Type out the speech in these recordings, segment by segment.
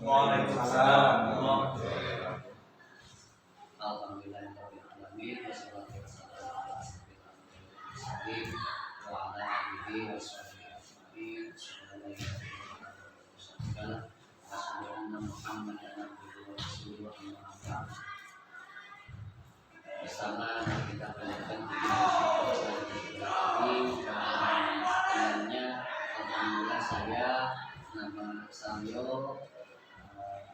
Waalaikumsalam. Alhamdulillahirobbilalamin wassalatu wassalamu ala asyrofil anbiya'i wal mursalin wa ala alihi washabihi ajmain. Assalamualaikum Muhammadan abduhu wa rasuluhu amma ba'd. Bersama kita belajar ini temannya alhamdulillah saya nama Samyo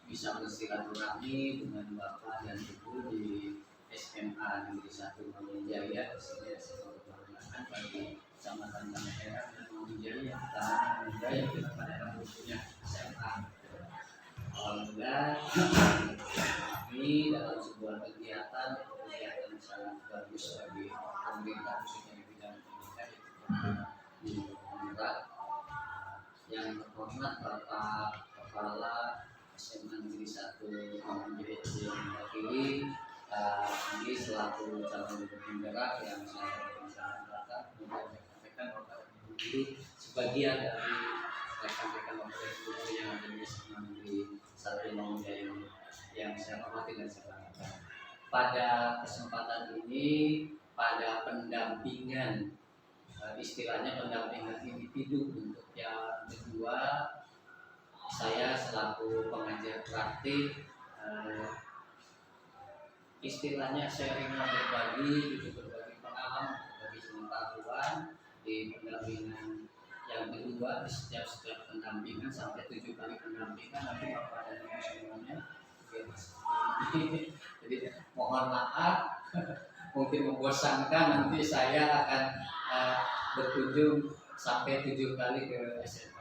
bisa bersilaturahmi dengan Bapak dan Ibu di SMA Negeri 1 Mangunjaya. Saya berkenalan bagi Kecamatan Tanah dan Mangunjaya Mangunjaya kita pada khususnya SMA. Alhamdulillah kami dalam sebuah kegiatan yang sangat bagus bagi pemerintah khususnya di bidang pendidikan di Tangerang. Yang terhormat Bapak Kepala SMA Negeri 1 Mangunjaya yang mewakili ini selaku calon penggerak yang saya perkenalkan untuk menyampaikan kepada Ibu Guru sebagian dari rekan-rekan Ibu yang ada di SMA Negeri 1 Mangunjaya yang saya hormati dan saya banggakan. Pada kesempatan ini pada pendampingan istilahnya pendampingan individu untuk yang kedua, saya selaku pengajar praktik istilahnya sharing berbagi pengalaman, berbagi pengetahuan di pendampingan yang kedua di setiap pendampingan sampai 7 kali pendampingan nanti Bapak dan Ibu semuanya. Jadi mohon maaf mungkin membosankan, nanti saya akan berkunjung sampai 7 kali ke SMA.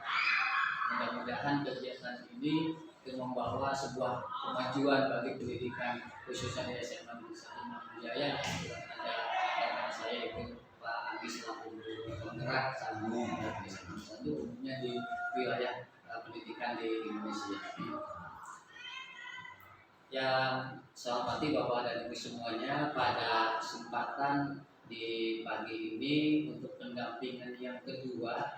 Mudah-mudahan kegiatan ini membawa sebuah kemajuan bagi pendidikan khususnya di SMA Negeri 1 Mangunjaya. Ada rekan saya itu Pak Andi selaku penggerak sama di SMA 1 umumnya di wilayah pendidikan di Indonesia. Yang saya hormati Bapak dan Ibu semuanya, pada kesempatan di pagi ini untuk pendampingan yang kedua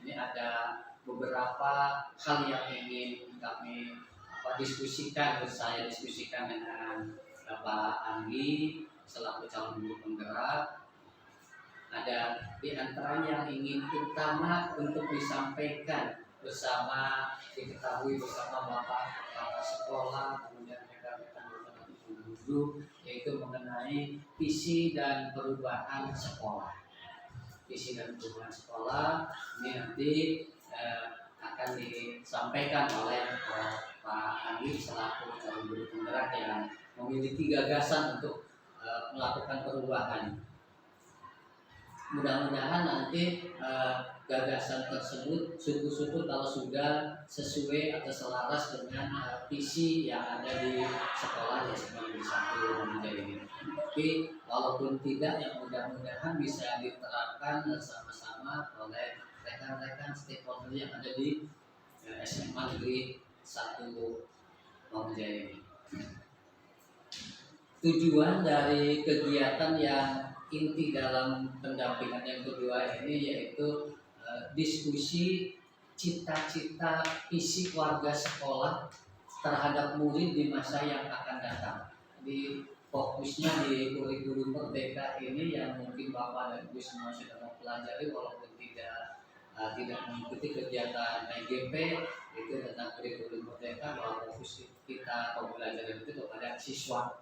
ini ada beberapa hal yang ingin kami diskusikan dengan Bapak Anggi selaku calon guru penggerak. Ada di antaranya yang ingin utama untuk disampaikan bersama diketahui bersama Bapak kepala sekolah, kemudian rekan-rekan guru, yaitu mengenai visi dan perubahan sekolah. Visi dan perubahan sekolah ini nanti akan disampaikan oleh Pak Andi selaku calon guru penggerak yang memiliki gagasan untuk melakukan perubahan. Mudah-mudahan nanti gagasan tersebut syukur-syukur kalau sudah sesuai atau selaras dengan visi yang ada di sekolah ya sebagai satu Mangunjaya ini. Tapi walaupun tidak, yang mudah-mudahan bisa diterapkan bersama-sama oleh rekan-rekan stakeholder yang ada di SMA Negeri 1 Mangunjaya ini. Tujuan dari kegiatan yang inti dalam pendampingan yang kedua ini yaitu diskusi cita-cita visi keluarga sekolah terhadap murid di masa yang akan datang. Di fokusnya di kurikulum merdeka ini yang mungkin Bapak dan Ibu semua sudah mempelajari walaupun tidak mengikuti kegiatan IGP itu tentang kurikulum merdeka, bahwa fokus kita pembelajaran itu kepada siswa.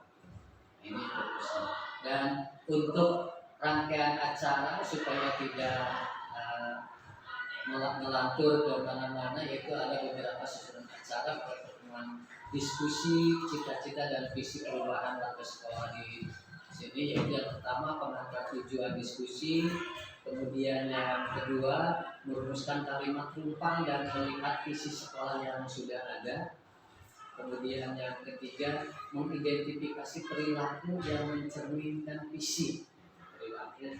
Ini fokusnya. Dan untuk rangkaian acara supaya tidak melantur ke mana-mana, yaitu ada beberapa susunan acara pertemuan diskusi cita-cita dan visi perubahan warga sekolah di sini, yaitu yang pertama pengangkat tujuan diskusi, kemudian yang kedua merumuskan kalimat tumpang dan melihat visi sekolah yang sudah ada. Kemudian yang ketiga, mengidentifikasi perilaku yang mencerminkan visi. Perilaku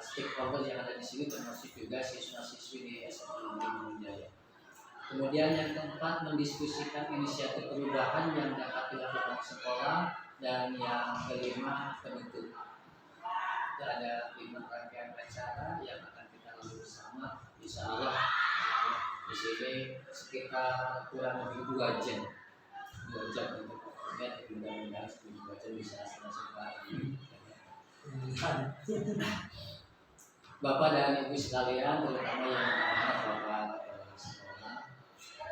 stakeholder yang ada di sini termasuk juga siswa-siswi di SMA Negeri Mangunjaya. Kemudian yang keempat, mendiskusikan inisiatif perubahan yang dapat dilakukan sekolah. Dan yang kelima, penutup. Itu ada 5 rangkaian acara yang akan kita lalui bersama. Insya Allah Di sini sekitar kurang lebih 2 jam, 2 jam untuk kemudian mudah-mudahan 2 jam bisa selesai. Bapak dan Ibu sekalian, terutama yang Bapak sekolah,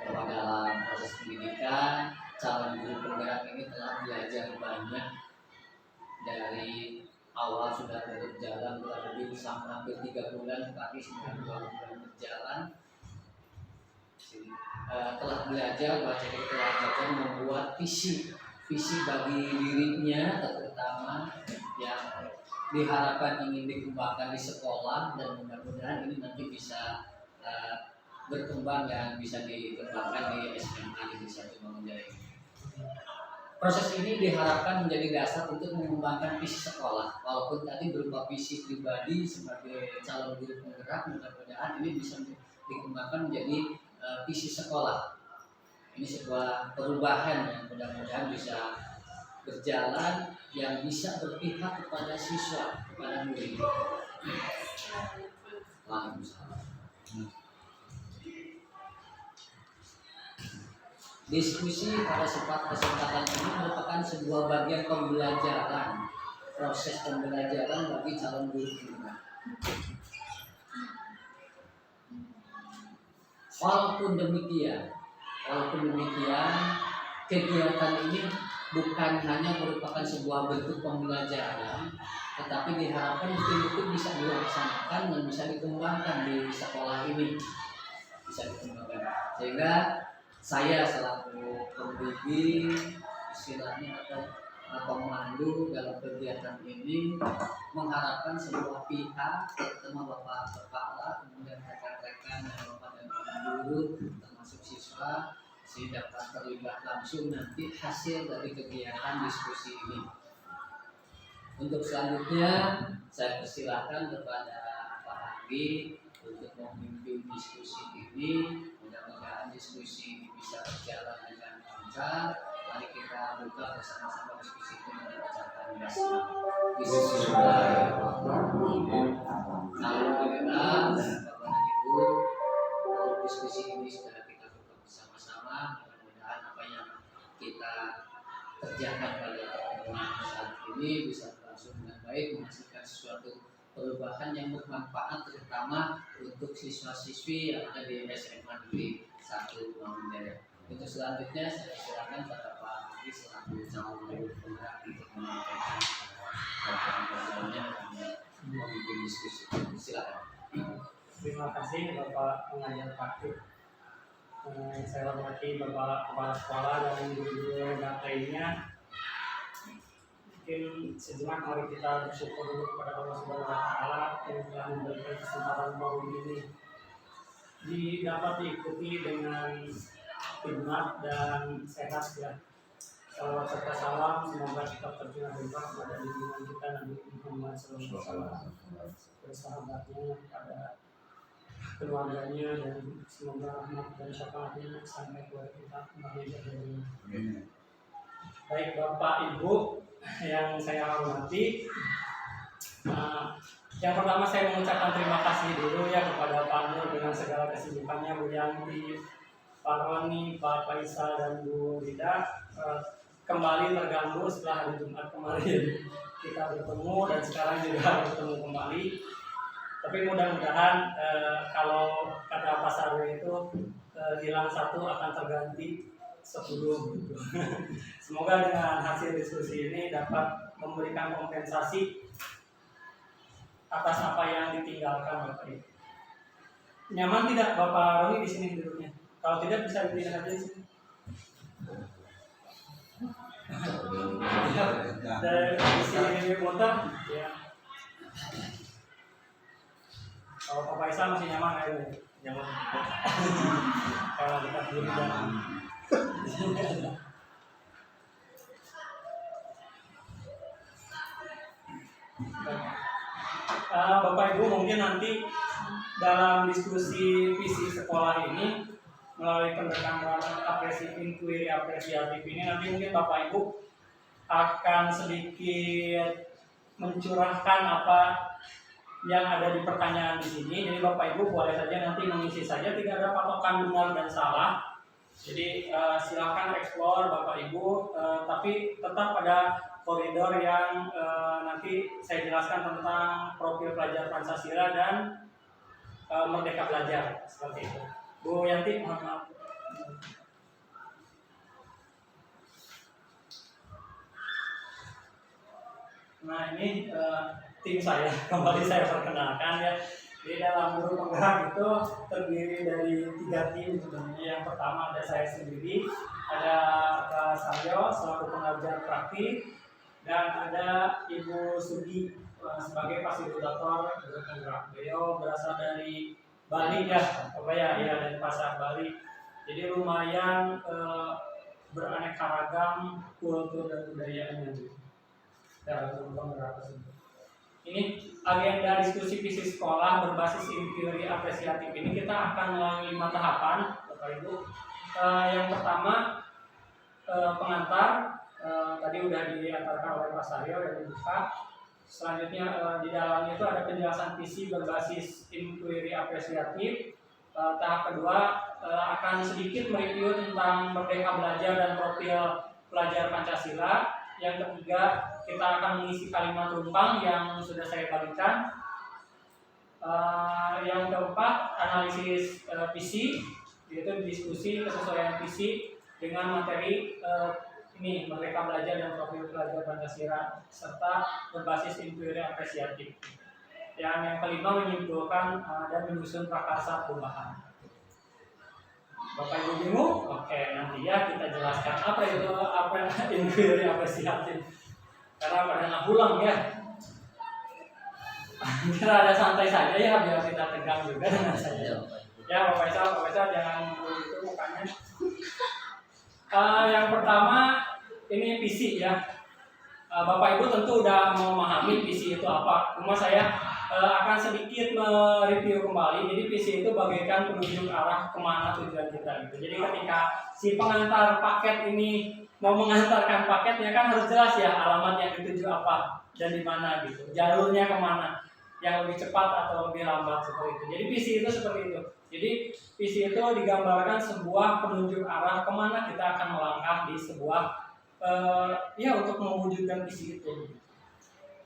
bahwa dalam proses pendidikan calon guru penggerak ini telah belajar banyak dari awal sudah berjalan kurang lebih sampai hampir 3 bulan, tapi sudah 2 bulan berjalan. Telah belajar membuat visi bagi dirinya, terutama yang diharapkan ingin dikembangkan di sekolah, dan mudah-mudahan ini nanti bisa berkembang dan bisa dikembangkan di SMA di Satu Mangunjaya. Proses ini diharapkan menjadi dasar untuk mengembangkan visi sekolah, walaupun tadi berupa visi pribadi sebagai calon guru penggerak, mudah-mudahan ini bisa dikembangkan menjadi visi sekolah. Ini sebuah perubahan yang mudah-mudahan bisa berjalan, yang bisa berpihak kepada siswa, kepada murid. Diskusi pada kesempatan ini merupakan sebuah bagian pembelajaran, proses pembelajaran bagi calon guru penggerak. Walaupun demikian, kegiatan ini bukan hanya merupakan sebuah bentuk pembelajaran, tetapi diharapkan betul-betul bisa dilaksanakan dan bisa dikembangkan di sekolah ini, sehingga saya selaku pembimbing istilahnya atau pemandu dalam kegiatan ini mengharapkan sebuah pihak, terutama Bapak Kepala, kemudian rekan-rekan dan Bapak dan guru termasuk siswa, sehingga dapat terlibat langsung nanti hasil dari kegiatan diskusi ini. Untuk selanjutnya saya persilahkan kepada Pak Hadi untuk memimpin diskusi ini. Mudah-mudahan diskusi ini bisa berjalan dengan lancar. Mari kita buka bersama-sama diskusi ini dengan ucapan Bismillahirrahmanirrahim. Alhamdulillah, Bapak dan Ibu, diskusi ini sudah kita buka bersama-sama. Mudah-mudahan apa yang kita kerjakan pada pertemuan saat ini bisa berlangsung dengan baik, menghasilkan sesuatu perubahan yang bermanfaat, terutama untuk siswa-siswi yang ada di SMA Negeri 1 Mangunjaya. Untuk selanjutnya saya silakan pada Pak Hadi selaku calon guru penggerak untuk menyampaikan program-programnya dan memimpin diskusi. Silakan. Terima kasih Bapak pengajar praktik. Saya hormati Bapak Kepala Sekolah dan guru-guru lainnya. Mungkin sejenak mari kita bersyukur dulu kepada Allah Subhanahu Wa Taala yang telah memberikan kesempatan baru ini dapat diikuti dengan hikmat dan sehat ya. Salawat serta salam semoga kita tercurah berkah kepada junjungan kita Nabi Muhammad SAW, bersahabatnya, kepada keluarganya, dan semoga rahmat dan syafaatnya sampai kepada kita kembali ke dunia. Baik Bapak Ibu yang saya hormati, yang pertama saya mengucapkan terima kasih dulu ya kepada Pak Nur dengan segala kesibukannya, Bu Yanti, Pak Roni, Pak Faisal, dan Bu Rida. Kembali terganggu setelah hari Jumat kemarin kita bertemu, dan sekarang juga bertemu kembali. Tapi mudah-mudahan kalau kata Pak Sarwi itu hilang satu akan terganti 10 gitu. Semoga dengan hasil diskusi ini dapat memberikan kompensasi atas apa yang ditinggalkan Bapak Ibu. Nyaman tidak Bapak Roni di sini duduknya? Kalau tidak bisa dipindah aja di sini. Dari sisi motor, ya. Kalau Pak Faisal masih nyaman kayaknya. Nyaman. Kalau kita berdiri dan Bapak Ibu mungkin nanti dalam diskusi visi sekolah ini melalui pendekatan inquiry apresiatif ini, nanti mungkin Bapak Ibu akan sedikit mencurahkan apa yang ada di pertanyaan di sini. Jadi Bapak Ibu boleh saja nanti mengisi saja, tidak ada patokan benar dan salah. Jadi silakan explore Bapak Ibu, tapi tetap pada koridor yang nanti saya jelaskan tentang profil pelajar Pancasila dan Merdeka Belajar seperti itu. Bu Yanti, mohon maaf. Nah ini tim saya, kembali saya perkenalkan ya. Di dalam guru penggerak itu terdiri dari 3 tim sebenarnya. Yang pertama ada saya sendiri, ada Kak Saryo selaku pengajar praktik, dan ada Ibu Sugi sebagai fasilitator guru penggerak. Beliau berasal dari Bali ya, apa ya, dari Pasar Bali. Jadi lumayan beraneka ragam kultur dan budayanya. Dalam penggerak tersebut. Ini agenda diskusi visi sekolah berbasis inquiry apresiatif ini kita akan melalui 5 tahapan, Bapak Ibu. Yang pertama pengantar, tadi sudah diantarkan oleh Pak Saryo dan dibuka. Selanjutnya di dalamnya itu ada penjelasan visi berbasis inquiry apresiatif. Tahap kedua akan sedikit mereview tentang Merdeka Belajar dan profil pelajar Pancasila. Yang ketiga, kita akan mengisi kalimat rumpang yang sudah saya bagikan. Yang keempat, analisis visi, yaitu diskusi kesesuaian visi dengan materi ini Merdeka Belajar dan profil pelajar Pancasila serta berbasis inquiry apresiatif. Yang kelima, menyimpulkan dan menyusun prakarsa perubahan. Bapak Ibu bingung? Oke, nanti ya kita jelaskan apa itu inquiry apresiatif. Karena pada ngahulang ya. Kita ada santai saja ya biar kita tegang juga dengan saya. Ya Bapak Isa jangan begitu mukanya. Yang pertama ini visi ya. Bapak Ibu tentu udah memahami visi itu apa. Cuma saya akan sedikit mereview kembali. Jadi visi itu bagaikan penunjuk arah kemana tujuan kita gitu. Jadi ketika si pengantar paket ini mau mengantarkan paketnya kan harus jelas ya alamat yang dituju apa dan di mana gitu. Jalurnya kemana, yang lebih cepat atau lebih lambat seperti itu. Jadi visi itu seperti itu. Jadi visi itu digambarkan sebuah penunjuk arah kemana kita akan melangkah di sebuah ya untuk mewujudkan visi itu.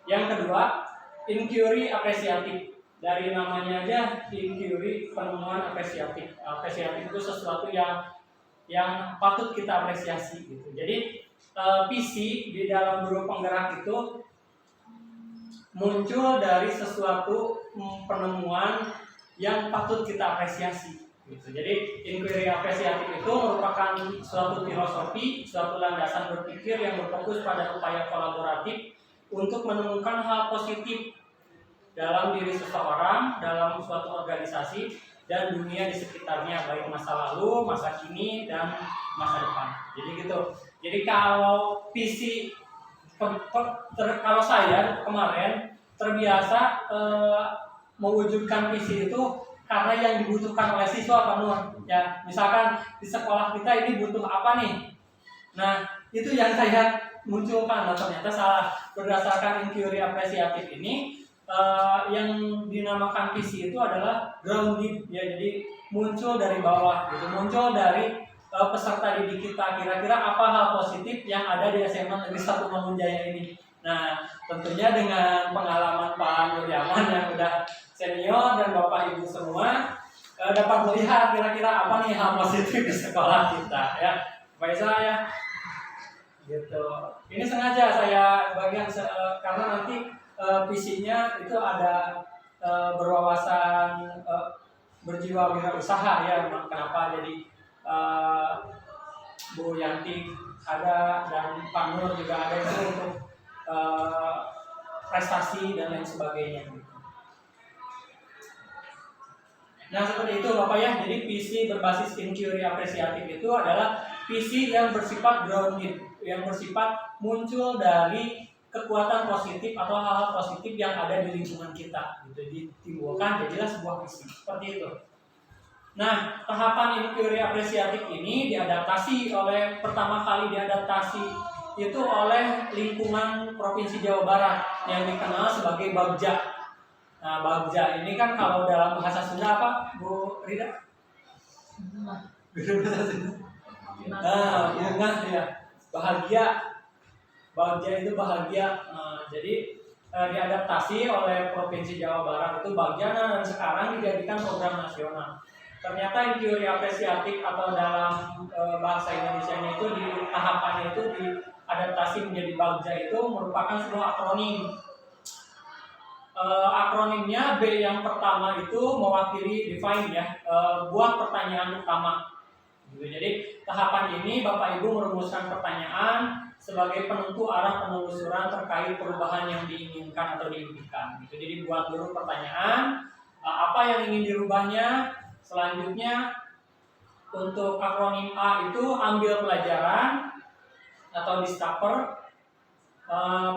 Yang kedua, inquiry apresiatif. Dari namanya aja inquiry, penemuan apresiatif. Apresiatif itu sesuatu yang patut kita apresiasi gitu. Jadi visi di dalam guru penggerak itu muncul dari sesuatu penemuan yang patut kita apresiasi gitu. Jadi inquiry apresiatif itu merupakan suatu filosofi, suatu landasan berpikir yang berfokus pada upaya kolaboratif untuk menemukan hal positif dalam diri seseorang, dalam suatu organisasi dan dunia di sekitarnya, baik masa lalu, masa kini, dan masa depan. Jadi gitu. Jadi kalau visi, kalau saya kemarin terbiasa mewujudkan visi itu karena yang dibutuhkan oleh siswa Pak Nur. Ya, misalkan di sekolah kita ini butuh apa nih? Nah, itu yang saya munculkan. Nah, ternyata salah. Berdasarkan inquiry apresiatif ini, yang dinamakan visi itu adalah grounded ya, jadi muncul dari bawah gitu, muncul dari peserta didik kita, kira-kira apa hal positif yang ada di SMA Negeri 1 Mangunjaya ini. Nah, tentunya dengan pengalaman Pak Nur Yaman yang udah senior dan Bapak Ibu semua dapat melihat kira-kira apa nih hal positif di sekolah kita ya. Baik saya gitu. Ini sengaja saya bagian karena nanti visinya itu ada berwawasan berjiwa wirausaha ya. Kenapa jadi Bu Yanti ada dan Pak Nur juga ada itu untuk prestasi dan lain sebagainya. Nah seperti itu Bapak ya. Jadi visi berbasis inquiry apresiatif itu adalah visi yang bersifat grounded, yang bersifat muncul dari kekuatan positif atau hal-hal positif yang ada di lingkungan kita. Gitu ditimbulkan jadilah sebuah visi seperti itu. Nah tahapan inquiry apresiatif ini pertama kali diadaptasi itu oleh lingkungan Provinsi Jawa Barat yang dikenal sebagai Bagja. Nah, bagja ini kan kalau dalam bahasa Sunda apa, Bu Rida? Bahasa Sunda. Nah, bunga ya, bahagia. Bagja itu bahagia. Jadi diadaptasi oleh Provinsi Jawa Barat itu Bagjana dan sekarang dijadikan program nasional. Ternyata teori apresiatif atau dalam bahasa Indonesia itu di tahapannya itu diadaptasi menjadi Bagja itu merupakan sebuah akronim. Akronimnya B yang pertama itu mewakili define ya, buat pertanyaan utama. Jadi tahapan ini Bapak Ibu merumuskan pertanyaan sebagai penentu arah penelusuran terkait perubahan yang diinginkan atau diimpikan. Jadi buat dulu pertanyaan apa yang ingin dirubahnya. Selanjutnya untuk akronim A itu ambil pelajaran atau discover.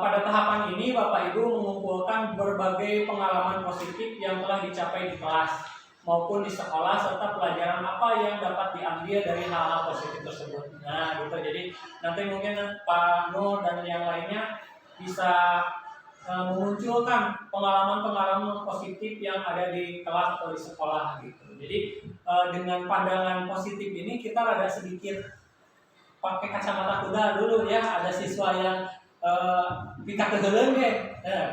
Pada tahapan ini Bapak Ibu mengumpulkan berbagai pengalaman positif yang telah dicapai di kelas maupun di sekolah serta pelajaran apa yang dapat diambil dari hal-hal positif tersebut. Nah, gitu. Jadi nanti mungkin Pak Nur dan yang lainnya bisa memunculkan pengalaman-pengalaman positif yang ada di kelas atau di sekolah gitu. Jadi dengan pandangan positif ini kita rada sedikit pakai kacamata kuda dulu ya. Ada siswa yang pika kehelen deh.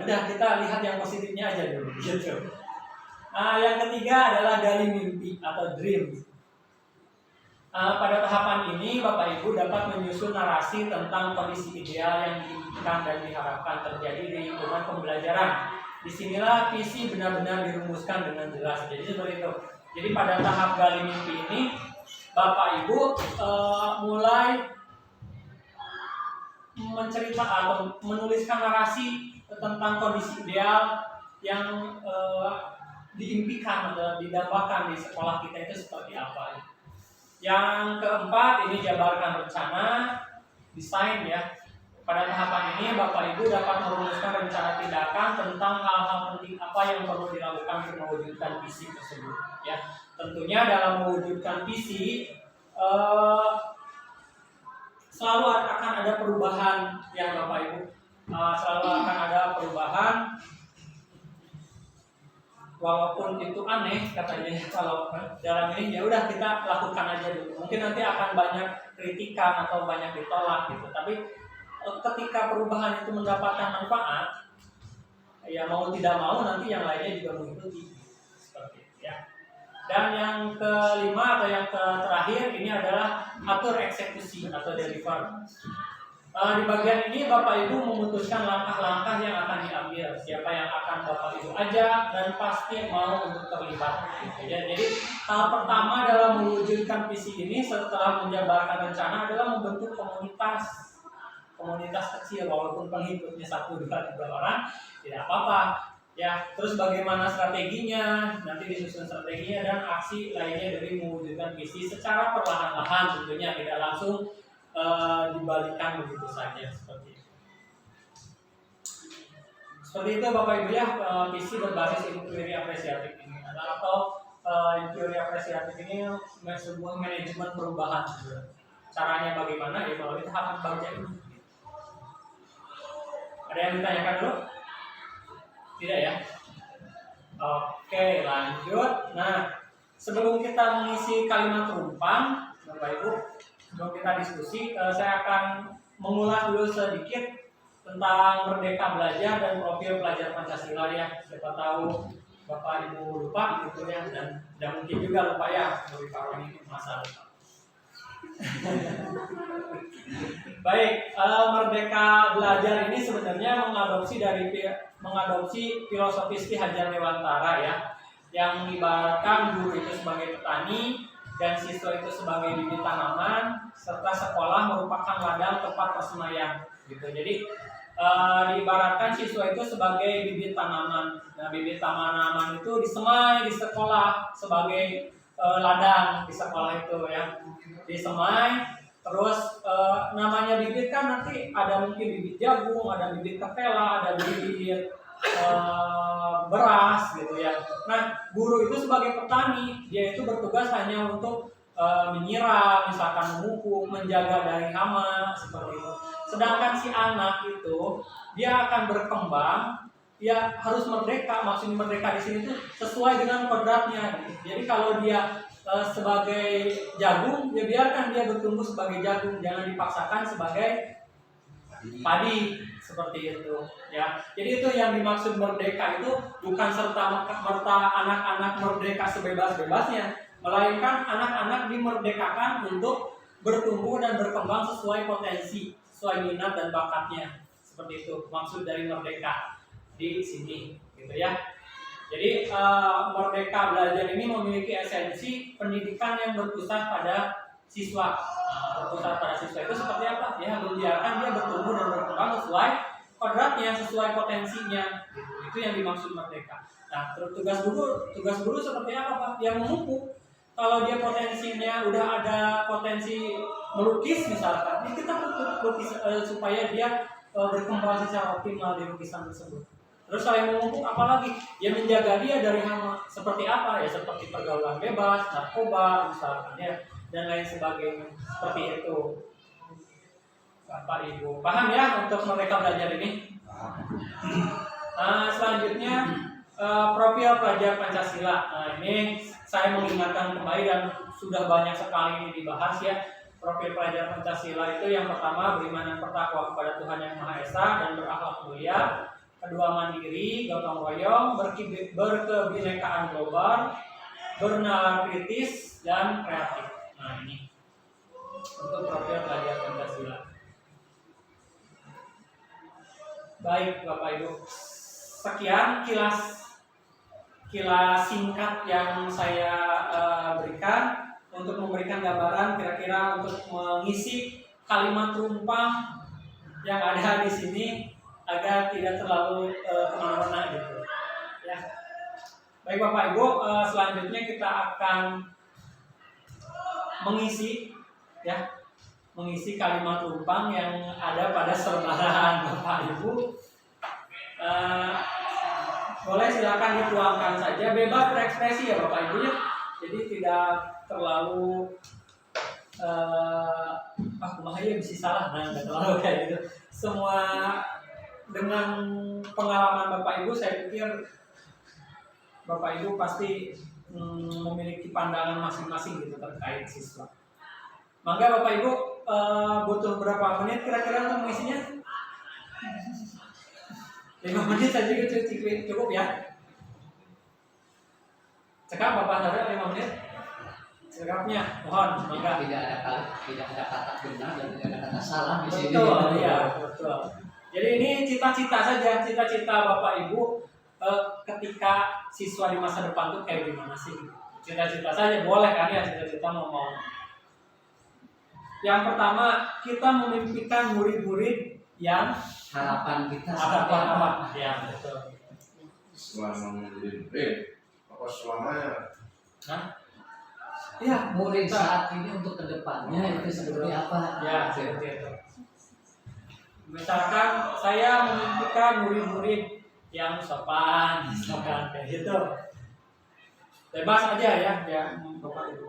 Udah kita lihat yang positifnya aja dulu gitu. Yang ketiga adalah gali mimpi atau dream. Pada tahapan ini Bapak Ibu dapat menyusun narasi tentang kondisi ideal yang diinginkan dan diharapkan terjadi di lingkungan pembelajaran. Disinilah visi benar-benar dirumuskan dengan jelas. Jadi seperti itu. Jadi pada tahap gali mimpi ini Bapak Ibu mulai menceritakan atau menuliskan narasi tentang kondisi ideal yang diimpikan atau didambakan di sekolah kita itu seperti apa. Yang keempat ini jabarkan rencana, desain ya. Pada tahapan ini Bapak Ibu dapat merumuskan rencana tindakan tentang hal-hal penting apa yang perlu dilakukan untuk mewujudkan visi tersebut ya. Tentunya dalam mewujudkan visi selalu akan ada perubahan ya Bapak Ibu. Selalu akan ada perubahan. Walaupun itu aneh katanya kalau dalam ini ya udah kita lakukan aja dulu. Mungkin nanti akan banyak kritikan atau banyak ditolak gitu. Tapi ketika perubahan itu mendapatkan manfaat, ya mau tidak mau nanti yang lainnya juga mengikuti seperti itu ya. Dan yang kelima atau yang terakhir ini adalah atur eksekusi atau deliver. Di bagian ini Bapak Ibu memutuskan langkah-langkah yang akan diambil, siapa yang akan Bapak Ibu ajak dan pasti mau untuk terlibat. Gitu ya. Jadi tahap pertama dalam mewujudkan visi ini setelah menjabarkan rencana adalah membentuk komunitas kecil walaupun pengikutnya 1, 2, 3 orang tidak apa-apa. Ya, terus bagaimana strateginya, nanti disusun strateginya dan aksi lainnya dari mewujudkan visi secara perlahan-lahan tentunya tidak langsung dibalikan begitu saja seperti itu. Seperti itu Bapak Ibu ya, visi berbasis teori apresiatif ini atau teori apresiatif ini sebuah manajemen perubahan. Caranya bagaimana ya melalui tahapan bagja ini. Ada yang ditanyakan dulu? Tidak ya? Oke, lanjut. Nah, sebelum kita mengisi kalimat rumpang, Bapak Ibu, sebelum kita diskusi, saya akan mengulas dulu sedikit tentang Merdeka Belajar dan profil pelajar Pancasila ya. Siapa tahu Bapak Ibu lupa gitu ya, dan mungkin juga lupa ya, dari Pak Roni masa lupa. Baik, Merdeka Belajar ini sebenarnya mengadopsi filosofis Ki Hajar Dewantara ya, yang mengibaratkan guru itu sebagai petani dan siswa itu sebagai bibit tanaman, serta sekolah merupakan ladang tempat persemaian gitu. Jadi diibaratkan siswa itu sebagai bibit tanaman. Nah, bibit tanaman itu disemai di sekolah sebagai ladang di sekolah itu ya. Disemai, terus namanya bibit kan nanti ada mungkin bibit jagung, ada bibit ketela, ada bibit beras gitu ya. Nah, guru itu sebagai petani, dia itu bertugas hanya untuk menyiram, misalkan memupuk, menjaga dari hama seperti itu. Sedangkan si anak itu dia akan berkembang ya harus merdeka. Maksudnya merdeka di sini tuh sesuai dengan kodratnya. Gitu. Jadi kalau dia sebagai jagung, ya biarkan dia bertumbuh sebagai jagung, jangan dipaksakan sebagai padi seperti itu ya. Jadi itu yang dimaksud merdeka itu bukan serta merta anak-anak merdeka sebebas-bebasnya, melainkan anak-anak dimerdekakan untuk bertumbuh dan berkembang sesuai potensi, sesuai minat dan bakatnya. Seperti itu maksud dari merdeka di sini gitu ya. Jadi merdeka belajar ini memiliki esensi pendidikan yang berpusat pada siswa. Berpusat pada siswa itu seperti apa? Ya, membiarkan dia bertumbuh dan berkembang sesuai kodratnya, sesuai potensinya. Itu yang dimaksud merdeka. Nah, terus tugas guru seperti apa, Pak? Yang memupuk. Kalau dia potensinya udah ada potensi melukis misalkan, ini kita pupuk lukis supaya dia berkembang secara optimal di lukisan tersebut. Terus kalau yang memupuk apalagi? Ya menjaga dia dari hama. Seperti apa? Ya seperti pergaulan bebas, narkoba misalkan ya, dan lain sebagainya. Seperti itu. Bapak Ibu paham ya untuk mereka belajar ini? Selanjutnya profil pelajar Pancasila. Nah, ini saya mengingatkan kembali dan sudah banyak sekali ini dibahas ya. Profil pelajar Pancasila itu yang pertama beriman dan bertakwa kepada Tuhan Yang Maha Esa dan berakhlak mulia. Kedua mandiri, gotong royong, berkebinekaan global, bernalar kritis dan kreatif. Nah ini untuk profil pelajar Pancasila. Baik Bapak Ibu, sekian kilas singkat yang saya berikan untuk memberikan gambaran kira-kira untuk mengisi kalimat rumpang yang ada di sini agar tidak terlalu kemana-mana gitu ya. Baik Bapak Ibu, selanjutnya kita akan mengisi kalimat rumpang yang ada pada selebaran Bapak Ibu. Boleh silakan dituangkan saja, bebas berekspresi ya Bapak Ibu ya. Jadi tidak terlalu bahaya bisa salah, nah nggak terlalu kayak gitu. Semua dengan pengalaman Bapak Ibu, saya pikir Bapak Ibu pasti memiliki pandangan masing-masing gitu terkait siswa. Maka Bapak Ibu butuh berapa menit kira-kira untuk mengisinya? 5 menit saja cukup ya. Cekap Bapak Saudara 5 menit. Cekapnya mohon maka tidak ada kata benar dan tidak ada kata salah di sini. Betul, iya, betul. Jadi ini cita-cita saja, cita-cita Bapak Ibu ketika siswa di masa depan tuh kayak gimana sih? Cita-cita saja boleh kan ya, cita-cita mau. Yang pertama, kita memimpikan murid-murid yang harapan kita apa? Ya, betul. Selama menjadi murid, apa selamanya? Hah? Ya, murid saat ini untuk kedepannya itu seperti apa? Ya, seperti itu. Misalkan saya memimpikan murid-murid yang sopan, kayak gitu. Bebas aja ya Bapak Ibu.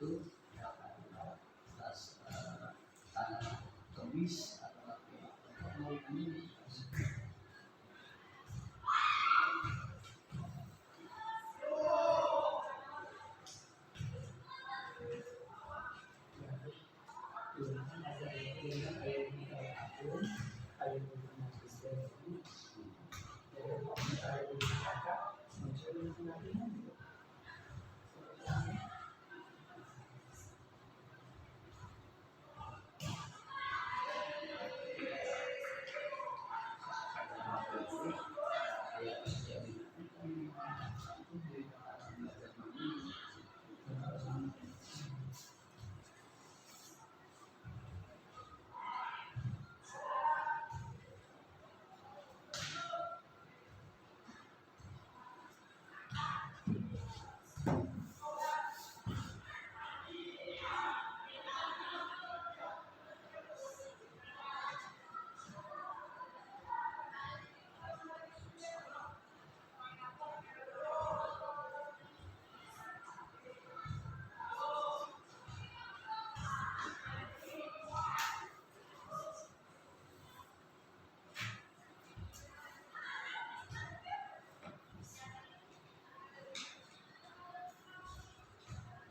itu atas tanah kemis atau apa ini.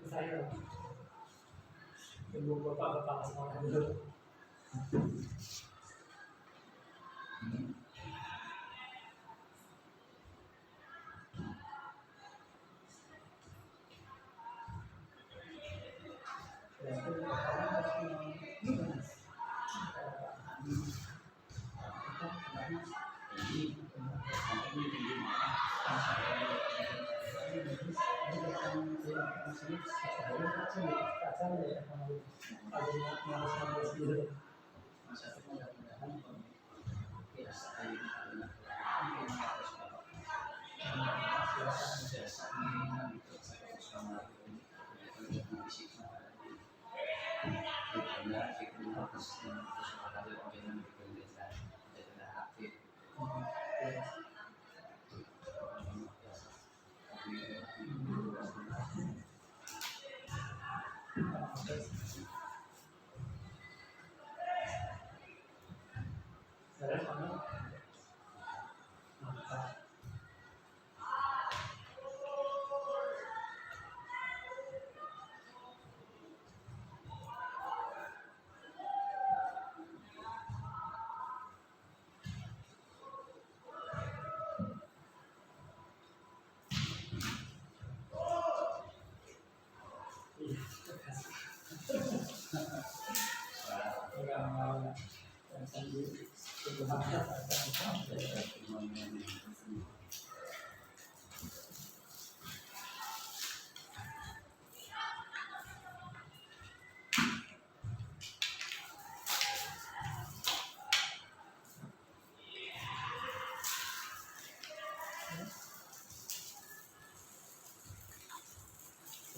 Saya ibu bapak sekolah dulu.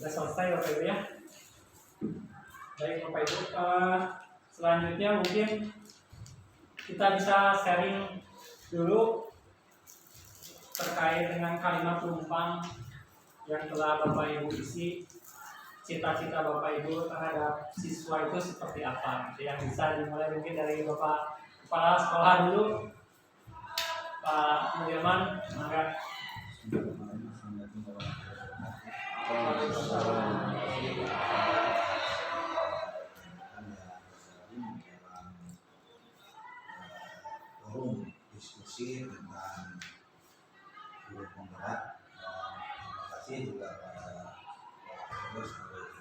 Sudah selesai Bapak Ibu ya. Baik Bapak Ibu, selanjutnya mungkin kita bisa sharing dulu terkait dengan kalimat penumpang yang telah Bapak Ibu isi. Cita-cita Bapak Ibu terhadap siswa itu seperti apa? Yang bisa dimulai mungkin dari Bapak Kepala Sekolah dulu, Pak Mulyaman, mangga. Forum diskusi tentang guru penggerak. Terima kasih juga pada guru sebagai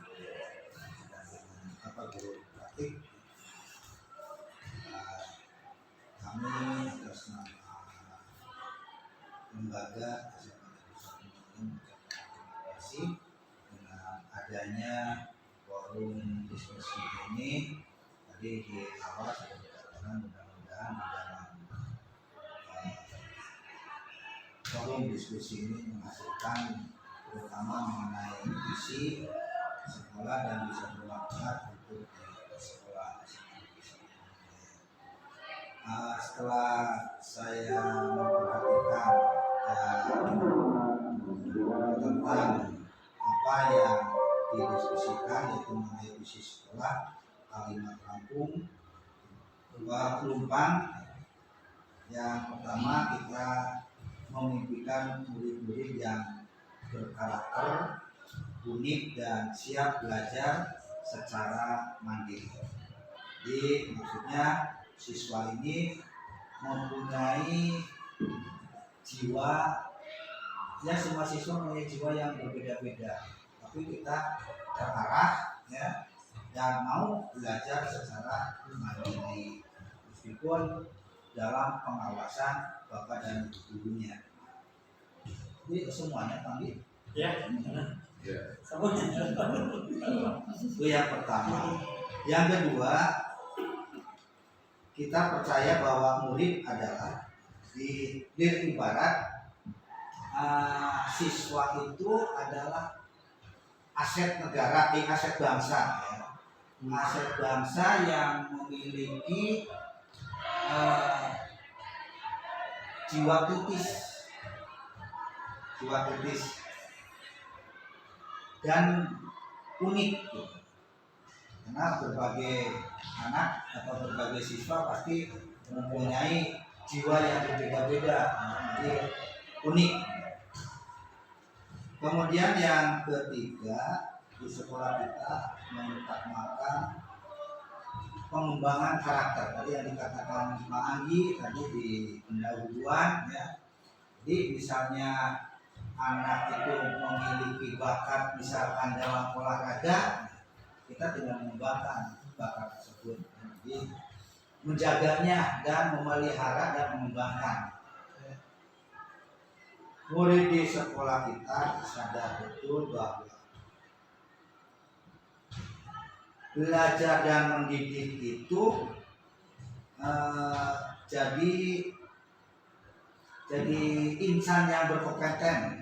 guru praktik. Kami atas nama lembaga terima kasih dengan adanya forum diskusi ini. Tadi di awal sudah dikatakan mudah-mudahan di dalam forum diskusi ini menghasilkan terutama mengenai visi sekolah dan bisa bermanfaat untuk sekolah. Setelah saya memperhatikan tentang apa yang didiskusikan, yaitu mengenai visi sekolah kalimat kampung 24. Yang pertama, kita memimpikan murid-murid yang berkarakter unik dan siap belajar secara mandiri. Jadi maksudnya siswa ini mempunyai jiwa, ya semua siswa mempunyai jiwa yang berbeda-beda, tapi kita terarah ya dan mau belajar secara mandiri meskipun dalam pengawasan bapak dan ibu gurunya. Jadi semuanya kami Ya, Ya. semuanya. itu yang pertama. Yang kedua, kita percaya bahwa murid adalah ibarat siswa itu adalah aset negara, aset bangsa ya. Aset bangsa yang memiliki jiwa kritis dan unik gitu. Karena berbagai anak atau berbagai siswa pasti mempunyai jiwa yang berbeda-beda, jadi unik. Kemudian yang ketiga, di sekolah kita mengutamakan pengembangan karakter. Tadi yang dikatakan Pak Anggi tadi di pendahuluan ya. Jadi misalnya anak itu memiliki bakat misalkan dalam olahraga, kita tidak mengembangkan bakat tersebut. Jadi menjaganya dan memelihara dan mengembangkan. Murid di sekolah kita sadar betul bahwa belajar dan mendidik itu jadi insan yang berkompeten.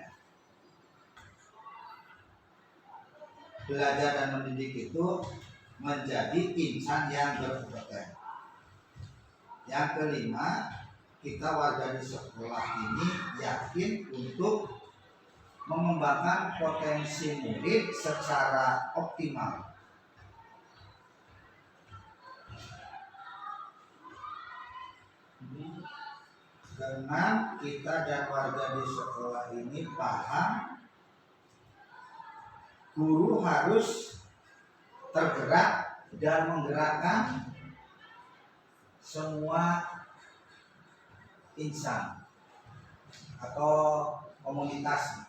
Belajar dan mendidik itu menjadi insan yang berkompeten. Yang kelima, kita warga di sekolah ini yakin untuk mengembangkan potensi murid secara optimal. Karena kita dan warga di sekolah ini paham guru harus tergerak dan menggerakkan semua insan atau komunitas.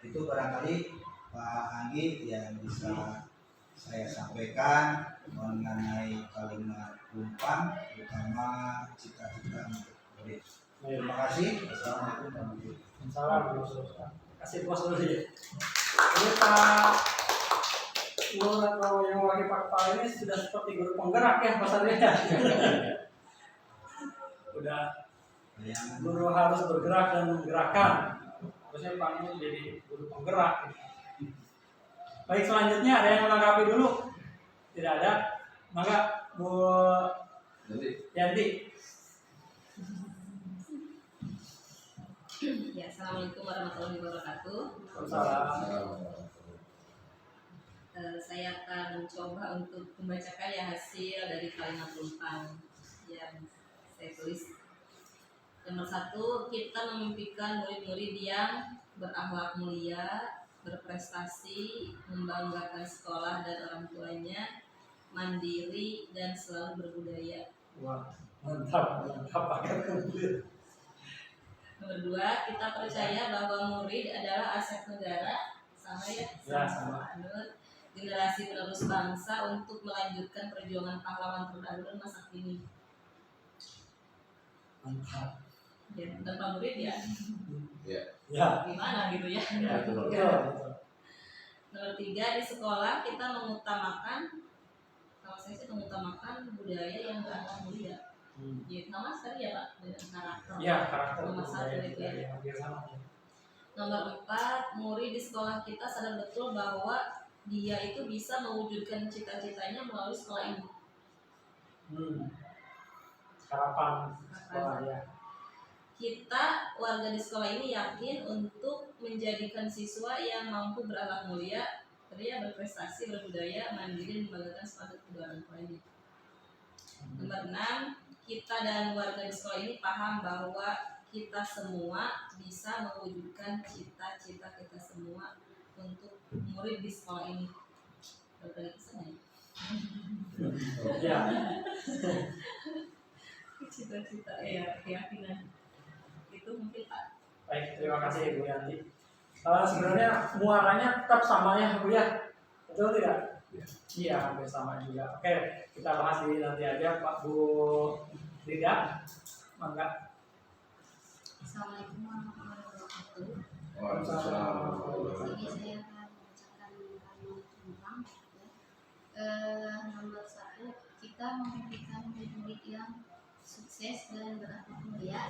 Itu barangkali Pak Anggi yang bisa saya sampaikan mengenai kalimat umpan, terutama cita-cita untuk murid. Terima kasih. Assalamualaikum warahmatullahi wabarakatuh. Salam. Kasih puas dulu ya. Ini Pak Nur atau yang wakil Pak Kepala ini sudah seperti guru penggerak ya pasarnya. Udah guru harus bergerak dan menggerakkan. Harusnya Pak Nur jadi guru penggerak. Baik, selanjutnya ada yang menanggapi dulu? Tidak ada. Maka Bu Yanti. Ya, assalamualaikum warahmatullahi wabarakatuh. Salam. Saya akan mencoba untuk membacakan ya hasil dari kalimat umpan yang saya tulis. Nomor 1, kita memimpikan murid-murid yang berakhlak mulia, berprestasi, membanggakan sekolah dan orang tuanya, mandiri dan selalu berbudaya. Wah, mantap pakai kumpul. Nomor 2, kita percaya bahwa murid adalah aset negara, sama ya, sama. generasi penerus bangsa untuk melanjutkan perjuangan pahlawan terdahulu masa kini. Mantap. Ya, tanpa murid ya Ya. gimana gitu ya. Betul. Nomor 3, di sekolah kita mengutamakan, kalau saya sih mengutamakan budaya yang berakhlak mulia. Ya, nama tadi ya Pak, dengan karakter. Ya, karakter Nomor 1 itu ya. Nomor 4, murid di sekolah kita sadar betul bahwa dia itu bisa mewujudkan cita-citanya melalui sekolah ini. Harapan sekolah ya. kita warga di sekolah ini yakin untuk menjadikan siswa yang mampu berakhlak mulia, ceria, berprestasi, berbudaya, mandiri, dan membanggakan semangat kedua orang tuanya. Nomor 6, kita dan warga di sekolah ini paham bahwa kita semua bisa mewujudkan cita-cita kita semua untuk murid di sekolah ini. Berbalik kesana Ya, cita-cita ya, keyakinan itu mungkin Pak. baik, terima kasih Bu Yanti. Sebenarnya muaranya tetap sama ya Bu ya, betul tidak? Iya, hampir sama juga. Oke, kita bahas di nanti aja Pak Bu Rida. Mangga. Assalamualaikum warahmatullahi wabarakatuh. Waalaikumsalam. Jadi saya akan membacakan kalimat tentang nomor 1, kita memimpikan murid-murid yang sukses dan berakhlak mulia.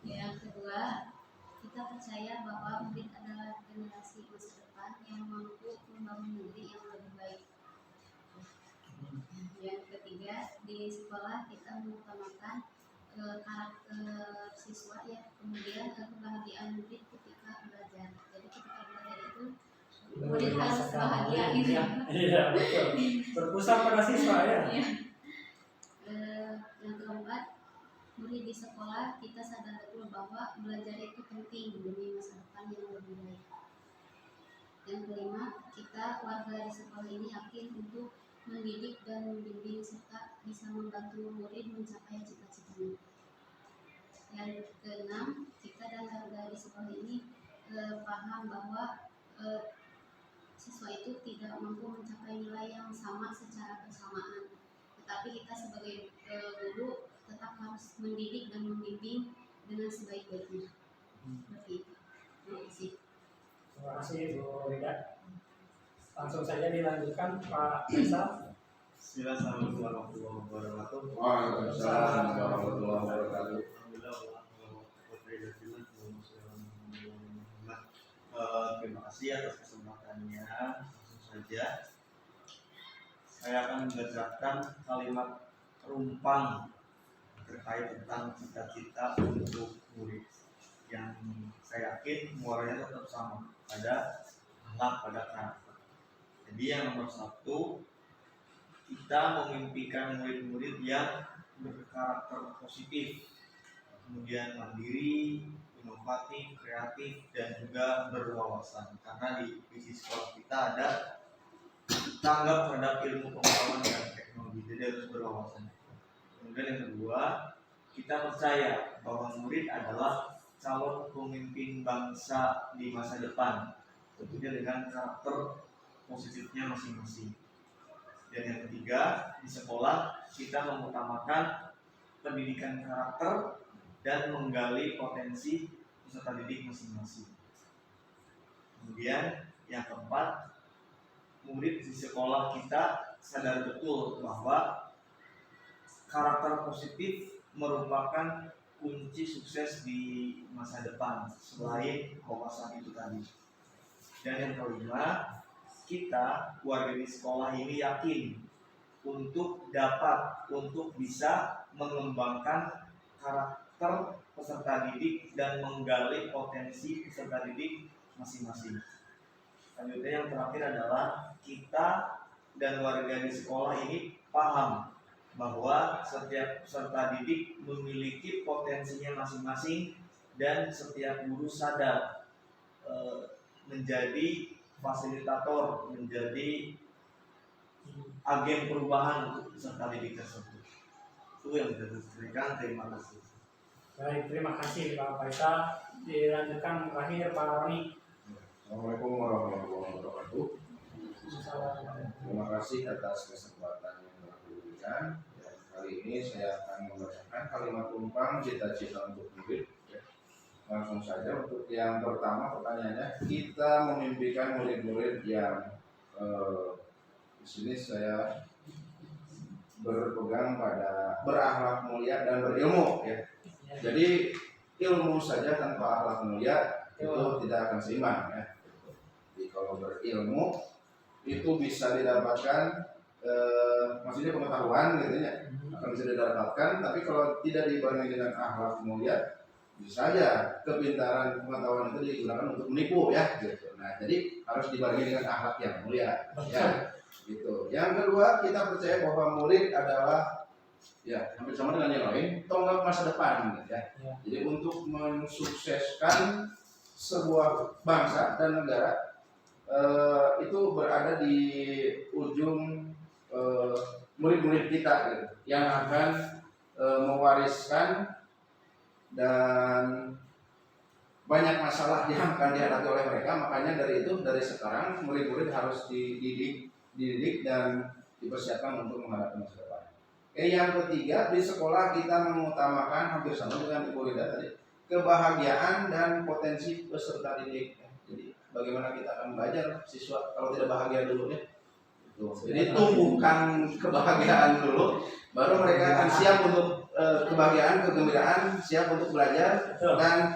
Yang kedua, kita percaya bahwa murid adalah generasi masa depan yang mampu membangun negeri yang lebih baik. Yang ketiga, di sekolah kita mengutamakan karakter siswa ya, kemudian kebahagiaan murid ketika belajar. Jadi ketika belajar itu murid harus bahagia gitu. Iya, betul. Berpusat pada siswa ya. Iya. Yang keempat, murid di sekolah kita sadar betul bahwa belajar itu penting demi masa depan yang lebih baik. Yang kelima, kita warga di sekolah ini yakin untuk mendidik dan membimbing serta bisa membantu murid mencapai cita-citanya. Yang keenam, kita dan warga di sekolah ini paham bahwa siswa itu tidak mampu mencapai nilai yang sama secara bersamaan. Tetapi kita sebagai guru tetap harus mendidik dan membimbing dengan sebaik-baiknya. Seperti itu. Terima kasih. Terima kasih Bu Rida. Langsung saja dilanjutkan Pak Faisal. Assalamualaikum warahmatullahi wabarakatuh. Waalaikumsalam warahmatullahi wabarakatuh. Terima kasih atas kesempatannya. Langsung saja saya akan membacakan kalimat rumpang terkait tentang cita-cita untuk murid yang saya yakin muaranya tetap sama pada akhlak, pada karakter. Jadi yang nomor 1, kita memimpikan murid-murid yang berkarakter positif, kemudian mandiri, inovatif, kreatif, dan juga berwawasan. Karena di visi sekolah kita ada tanggap terhadap ilmu pengetahuan dan teknologi, jadi harus berwawasan. Kemudian yang kedua, kita percaya bahwa murid adalah calon pemimpin bangsa di masa depan, tentunya dengan karakter positifnya masing-masing. Dan yang ketiga, di sekolah kita mengutamakan pendidikan karakter dan menggali potensi peserta didik masing-masing. Kemudian yang keempat, murid di sekolah kita sadar betul bahwa karakter positif merupakan kunci sukses di masa depan selain wawasan itu tadi. Dan yang kelima, kita warga di sekolah ini yakin untuk bisa mengembangkan karakter peserta didik dan menggali potensi peserta didik masing-masing. Selanjutnya yang terakhir adalah kita dan warga di sekolah ini paham bahwa setiap peserta didik memiliki potensinya masing-masing dan setiap guru sadar menjadi fasilitator, menjadi agen perubahan untuk peserta didik tersebut. Itu yang bisa saya sampaikan. Terima kasih. Baik, terima kasih Pak Faisal. Dilanjutkan terakhir Pak Roni. Assalamualaikum warahmatullahi wabarakatuh. Terima kasih atas kesempatan yang telah diberikan. Dan kali ini saya akan membacakan kalimat tumpang cita-cita untuk murid. Langsung saja untuk yang pertama pertanyaannya, kita memimpikan murid-murid yang di sini saya berpegang pada berakhlak mulia dan berilmu ya. Jadi ilmu saja tanpa akhlak mulia itu tidak akan seimbang ya. Jadi kalau berilmu itu bisa didapatkan maksudnya pengetahuan gitu ya akan bisa didapatkan, tapi kalau tidak dibarengi dengan akhlak mulia, bisa saja kepintaran pengetahuan itu digunakan untuk menipu ya gitu. Nah, jadi harus dibarengi dengan akhlak yang mulia ya gitu. Yang kedua, kita percaya bahwa murid adalah ya hampir sama dengan yang lain tonggak masa depan gitu ya. Jadi untuk mensukseskan sebuah bangsa dan negara itu berada di ujung murid-murid kita gitu, yang akan mewariskan dan banyak masalah yang akan dihadapi oleh mereka. Makanya dari sekarang murid-murid harus dididik dan dipersiapkan untuk menghadapi masa depan. Yang ketiga, di sekolah kita mengutamakan hampir sama dengan Ibu Rida tadi, kebahagiaan dan potensi peserta didik. Jadi bagaimana kita akan belajar siswa kalau tidak bahagia dulu ya. Jadi tumbuhkan kebahagiaan dulu, baru mereka akan siap untuk kebahagiaan, kegembiraan, siap untuk belajar dan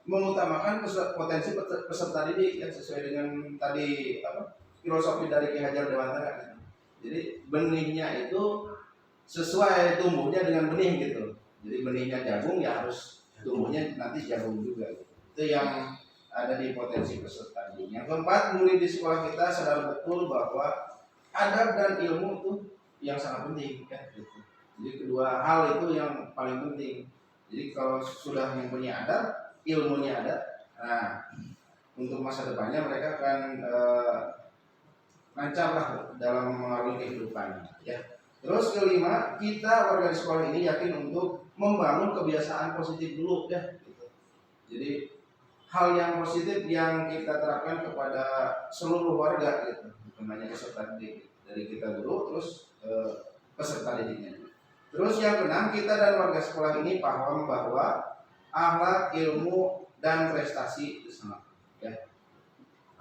mengutamakan potensi peserta didik yang sesuai dengan tadi filosofi dari Ki Hajar Dewantara. Jadi benihnya itu sesuai tumbuhnya dengan benih gitu. Jadi benihnya jagung ya harus tumbuhnya nanti jagung juga. Itu yang ada di potensi peserta didik. Yang keempat, murid di sekolah kita sadar betul bahwa adab dan ilmu itu yang sangat penting kan gitu. Jadi kedua hal itu yang paling penting. Jadi kalau sudah mempunyai adab, ilmunya ada, nah untuk masa depannya mereka akan lancar lah dalam mengarungi kehidupan ya. Terus kelima, kita warga di sekolah ini yakin untuk membangun kebiasaan positif dulu ya gitu. Jadi hal yang positif yang kita terapkan kepada seluruh warga gitu, bukan hanya peserta didik, dari kita dulu terus peserta didiknya. Terus yang keenam, kita dan warga sekolah ini paham bahwa akhlak, ilmu dan prestasi itu sama ya.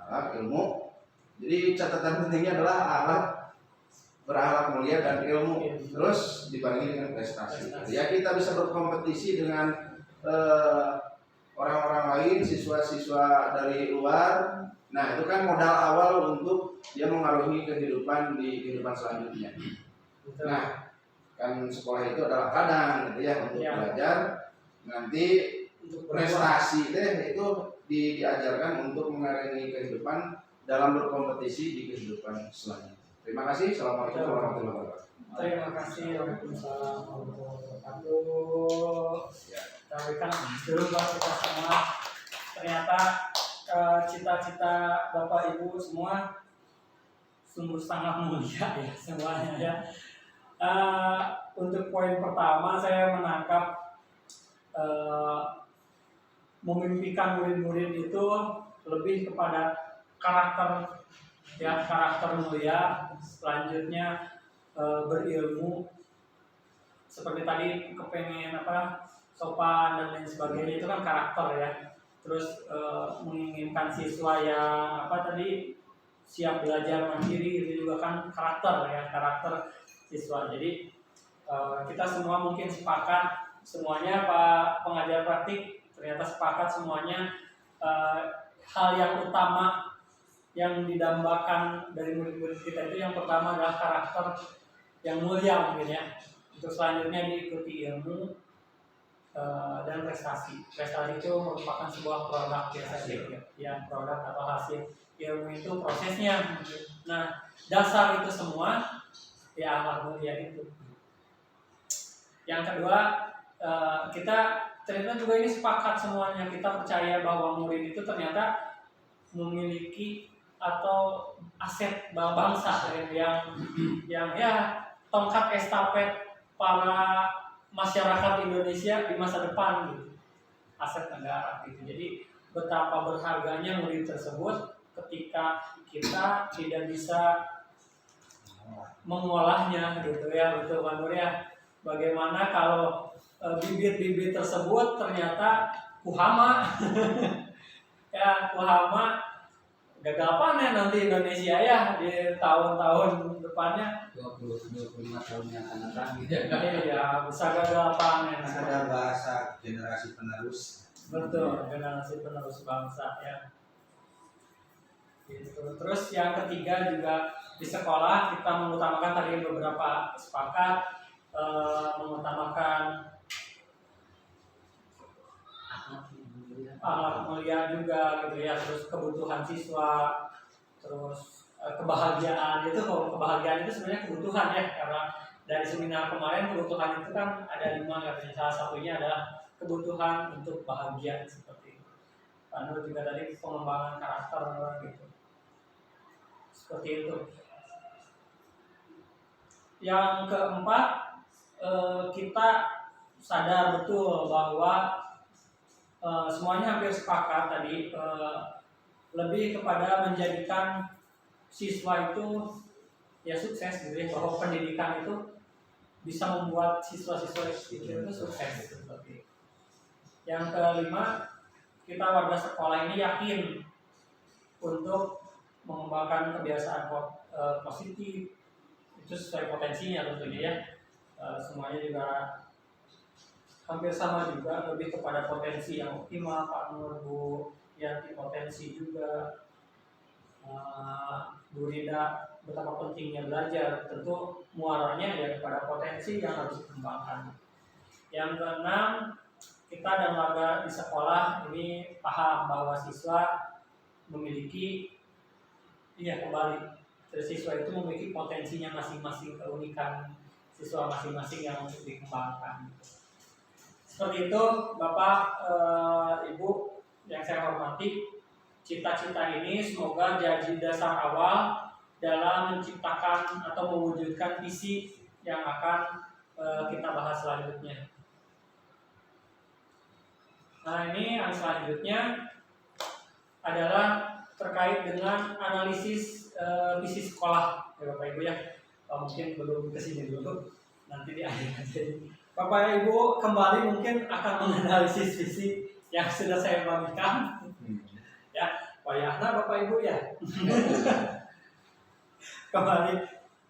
Akhlak, ilmu. Jadi catatan pentingnya adalah akhlak, berakhlak mulia dan ilmu. Terus dibarengi dengan prestasi. Ya kita bisa berkompetisi dengan orang-orang lain, siswa-siswa dari luar. Nah itu kan modal awal untuk dia mengarungi kehidupan di kehidupan selanjutnya. Nah kan sekolah itu adalah ladang gitu ya untuk belajar. Nanti prestasi itu diajarkan untuk mengarungi kehidupan dalam berkompetisi di kehidupan selanjutnya. Terima kasih. Assalamualaikum warahmatullahi wabarakatuh. Terima kasih. Waalaikumsalam warahmatullahi wabarakatuh. Tapi kan dulu kita semua ternyata cita-cita Bapak Ibu semua sungguh sangat mulia ya semuanya ya. Untuk poin pertama saya menangkap memimpikan murid-murid itu lebih kepada karakter ya, karakter mulia. Selanjutnya berilmu, seperti tadi kepengen sopan dan lain sebagainya, itu kan karakter ya. Terus menginginkan siswa yang siap belajar mandiri, itu juga kan karakter ya, karakter siswa. Jadi kita semua mungkin sepakat semuanya, Pak pengajar praktik ternyata sepakat semuanya hal yang utama yang didambakan dari murid-murid kita itu yang pertama adalah karakter yang mulia mungkin ya. Untuk selanjutnya diikuti ilmu dan prestasi. Prestasi itu merupakan sebuah produk biasanya ya, produk atau hasil. Ilmu itu prosesnya. Nah dasar itu semua ya akhlak mulia itu. Yang kedua, kita ternyata juga ini sepakat semuanya, kita percaya bahwa murid itu ternyata memiliki atau aset bangsa yang ya tongkat estafet para masyarakat Indonesia di masa depan gitu, aset negara gitu. Jadi betapa berharganya murid tersebut ketika kita tidak bisa mengolahnya gitu ya, betul Pak Nur ya. Bagaimana kalau bibit-bibit tersebut ternyata kuhama ya, kuhama gagal panen nanti Indonesia ya di tahun-tahun depannya, 20-25 tahun yang akan datang gitu. Iya, bisa gagal panen. Ada bahasa generasi penerus. Betul, generasi penerus bangsa ya. Gitu. Terus yang ketiga juga di sekolah kita mengutamakan tadi beberapa sepakat mengutamakan akhlak mulia juga gitu ya, terus kebutuhan siswa, terus kebahagiaan itu. Kalau kebahagiaan itu sebenarnya kebutuhan ya, karena dari seminar kemarin kebutuhan itu kan ada 5 katanya, salah satunya adalah kebutuhan untuk bahagia seperti itu. Lalu juga tadi pengembangan karakter gitu, seperti itu. Yang keempat, kita sadar betul bahwa semuanya hampir sepakat tadi, lebih kepada menjadikan siswa itu ya sukses gitu ya, bahwa pendidikan itu bisa membuat siswa-siswa itu sukses gitu, seperti itu. Yang kelima, kita warga sekolah ini yakin untuk mengembangkan kebiasaan positif itu sesuai potensinya tentunya ya. Semuanya juga hampir sama juga, lebih kepada potensi yang optimal. Pak Nur, Bu Yanti potensi juga, Bu Rida betapa pentingnya belajar, tentu muaranya ya kepada potensi yang harus dikembangkan. Yang keenam, kita dan warga di sekolah ini paham bahwa siswa memiliki, kembali, siswa itu memiliki potensinya masing-masing, keunikan siswa masing-masing yang untuk dikembangkan. Seperti itu Bapak, Ibu yang saya hormati, cita-cita ini semoga jadi dasar awal dalam menciptakan atau mewujudkan visi yang akan kita bahas selanjutnya. Nah, ini yang selanjutnya adalah terkait dengan analisis visi sekolah ya Bapak Ibu ya. Mungkin belum kesini dulu, nanti di akhir aja. Bapak Ibu kembali mungkin akan menganalisis visi yang sudah saya bagikan. Ya, wayahna Bapak Ibu ya. Kembali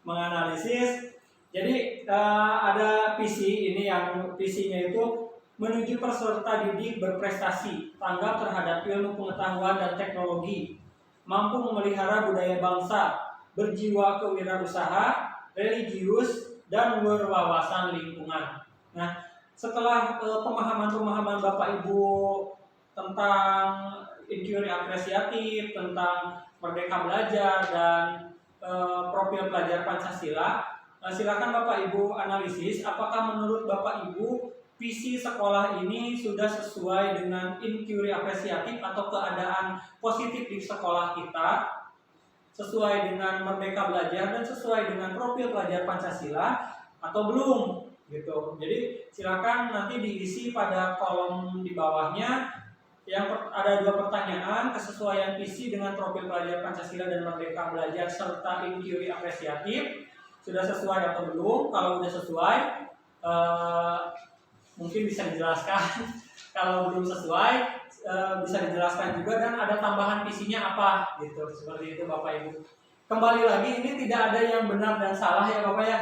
menganalisis. Jadi ada visi ini, yang visinya itu menuju peserta didik berprestasi, tanggap terhadap ilmu pengetahuan dan teknologi, mampu memelihara budaya bangsa, berjiwa kewirausaha, religius, dan berwawasan lingkungan. Nah, setelah pemahaman-pemahaman Bapak Ibu tentang inquiry apresiatif, tentang merdeka belajar, dan profil pelajar Pancasila, silakan Bapak Ibu analisis apakah menurut Bapak Ibu visi sekolah ini sudah sesuai dengan inquiry apresiatif atau keadaan positif di sekolah kita, sesuai dengan merdeka belajar dan sesuai dengan profil pelajar Pancasila atau belum gitu. Jadi silakan nanti diisi pada kolom di bawahnya yang ada 2 pertanyaan, kesesuaian visi dengan profil pelajar Pancasila dan merdeka belajar serta inquiry apresiatif sudah sesuai atau belum. Kalau sudah sesuai mungkin bisa dijelaskan. Kalau belum sesuai bisa dijelaskan juga, dan ada tambahan visinya apa gitu. Seperti itu Bapak Ibu. Kembali lagi, ini tidak ada yang benar dan salah ya Bapak ya.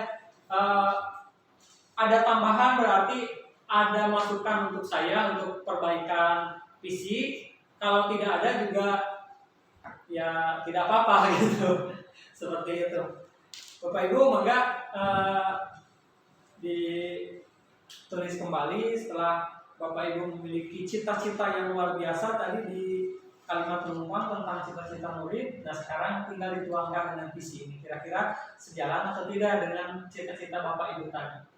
Ada tambahan berarti ada masukan untuk saya untuk perbaikan visi. Kalau tidak ada juga ya tidak apa-apa gitu. Seperti itu. Bapak Ibu mangga ditulis kembali setelah Bapak Ibu memiliki cita-cita yang luar biasa tadi di kalimat penumpang tentang cita-cita murid. Nah, sekarang tinggal dituangkan dengan visi ini. Kira-kira sejalan atau tidak dengan cita-cita Bapak Ibu tadi.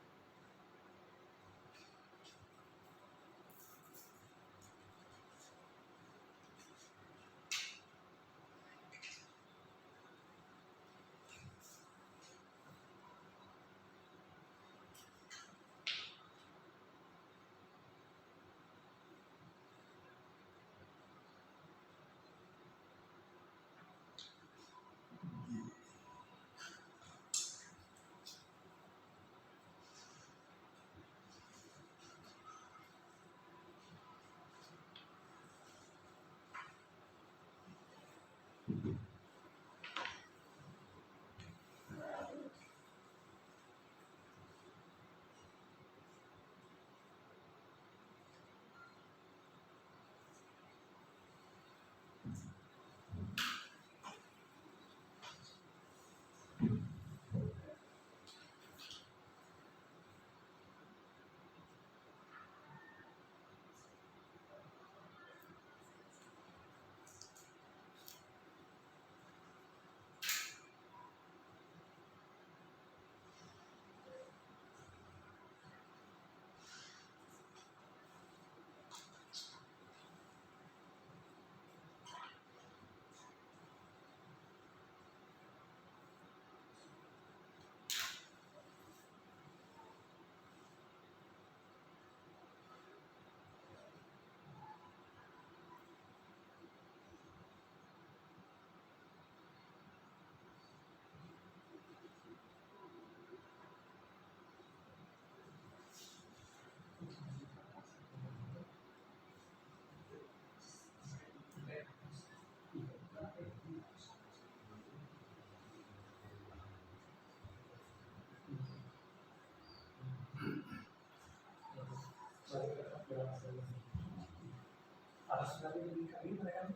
harus dari kami mereka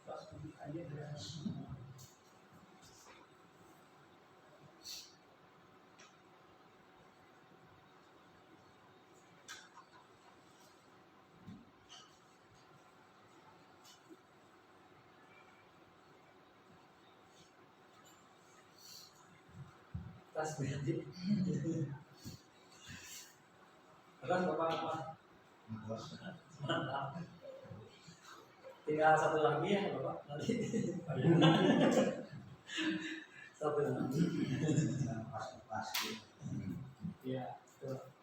harus aja dengan tas berarti terus bapak apa mantap tinggal satu lagi ya bapak nanti satu lagi yang pasti. ya betul.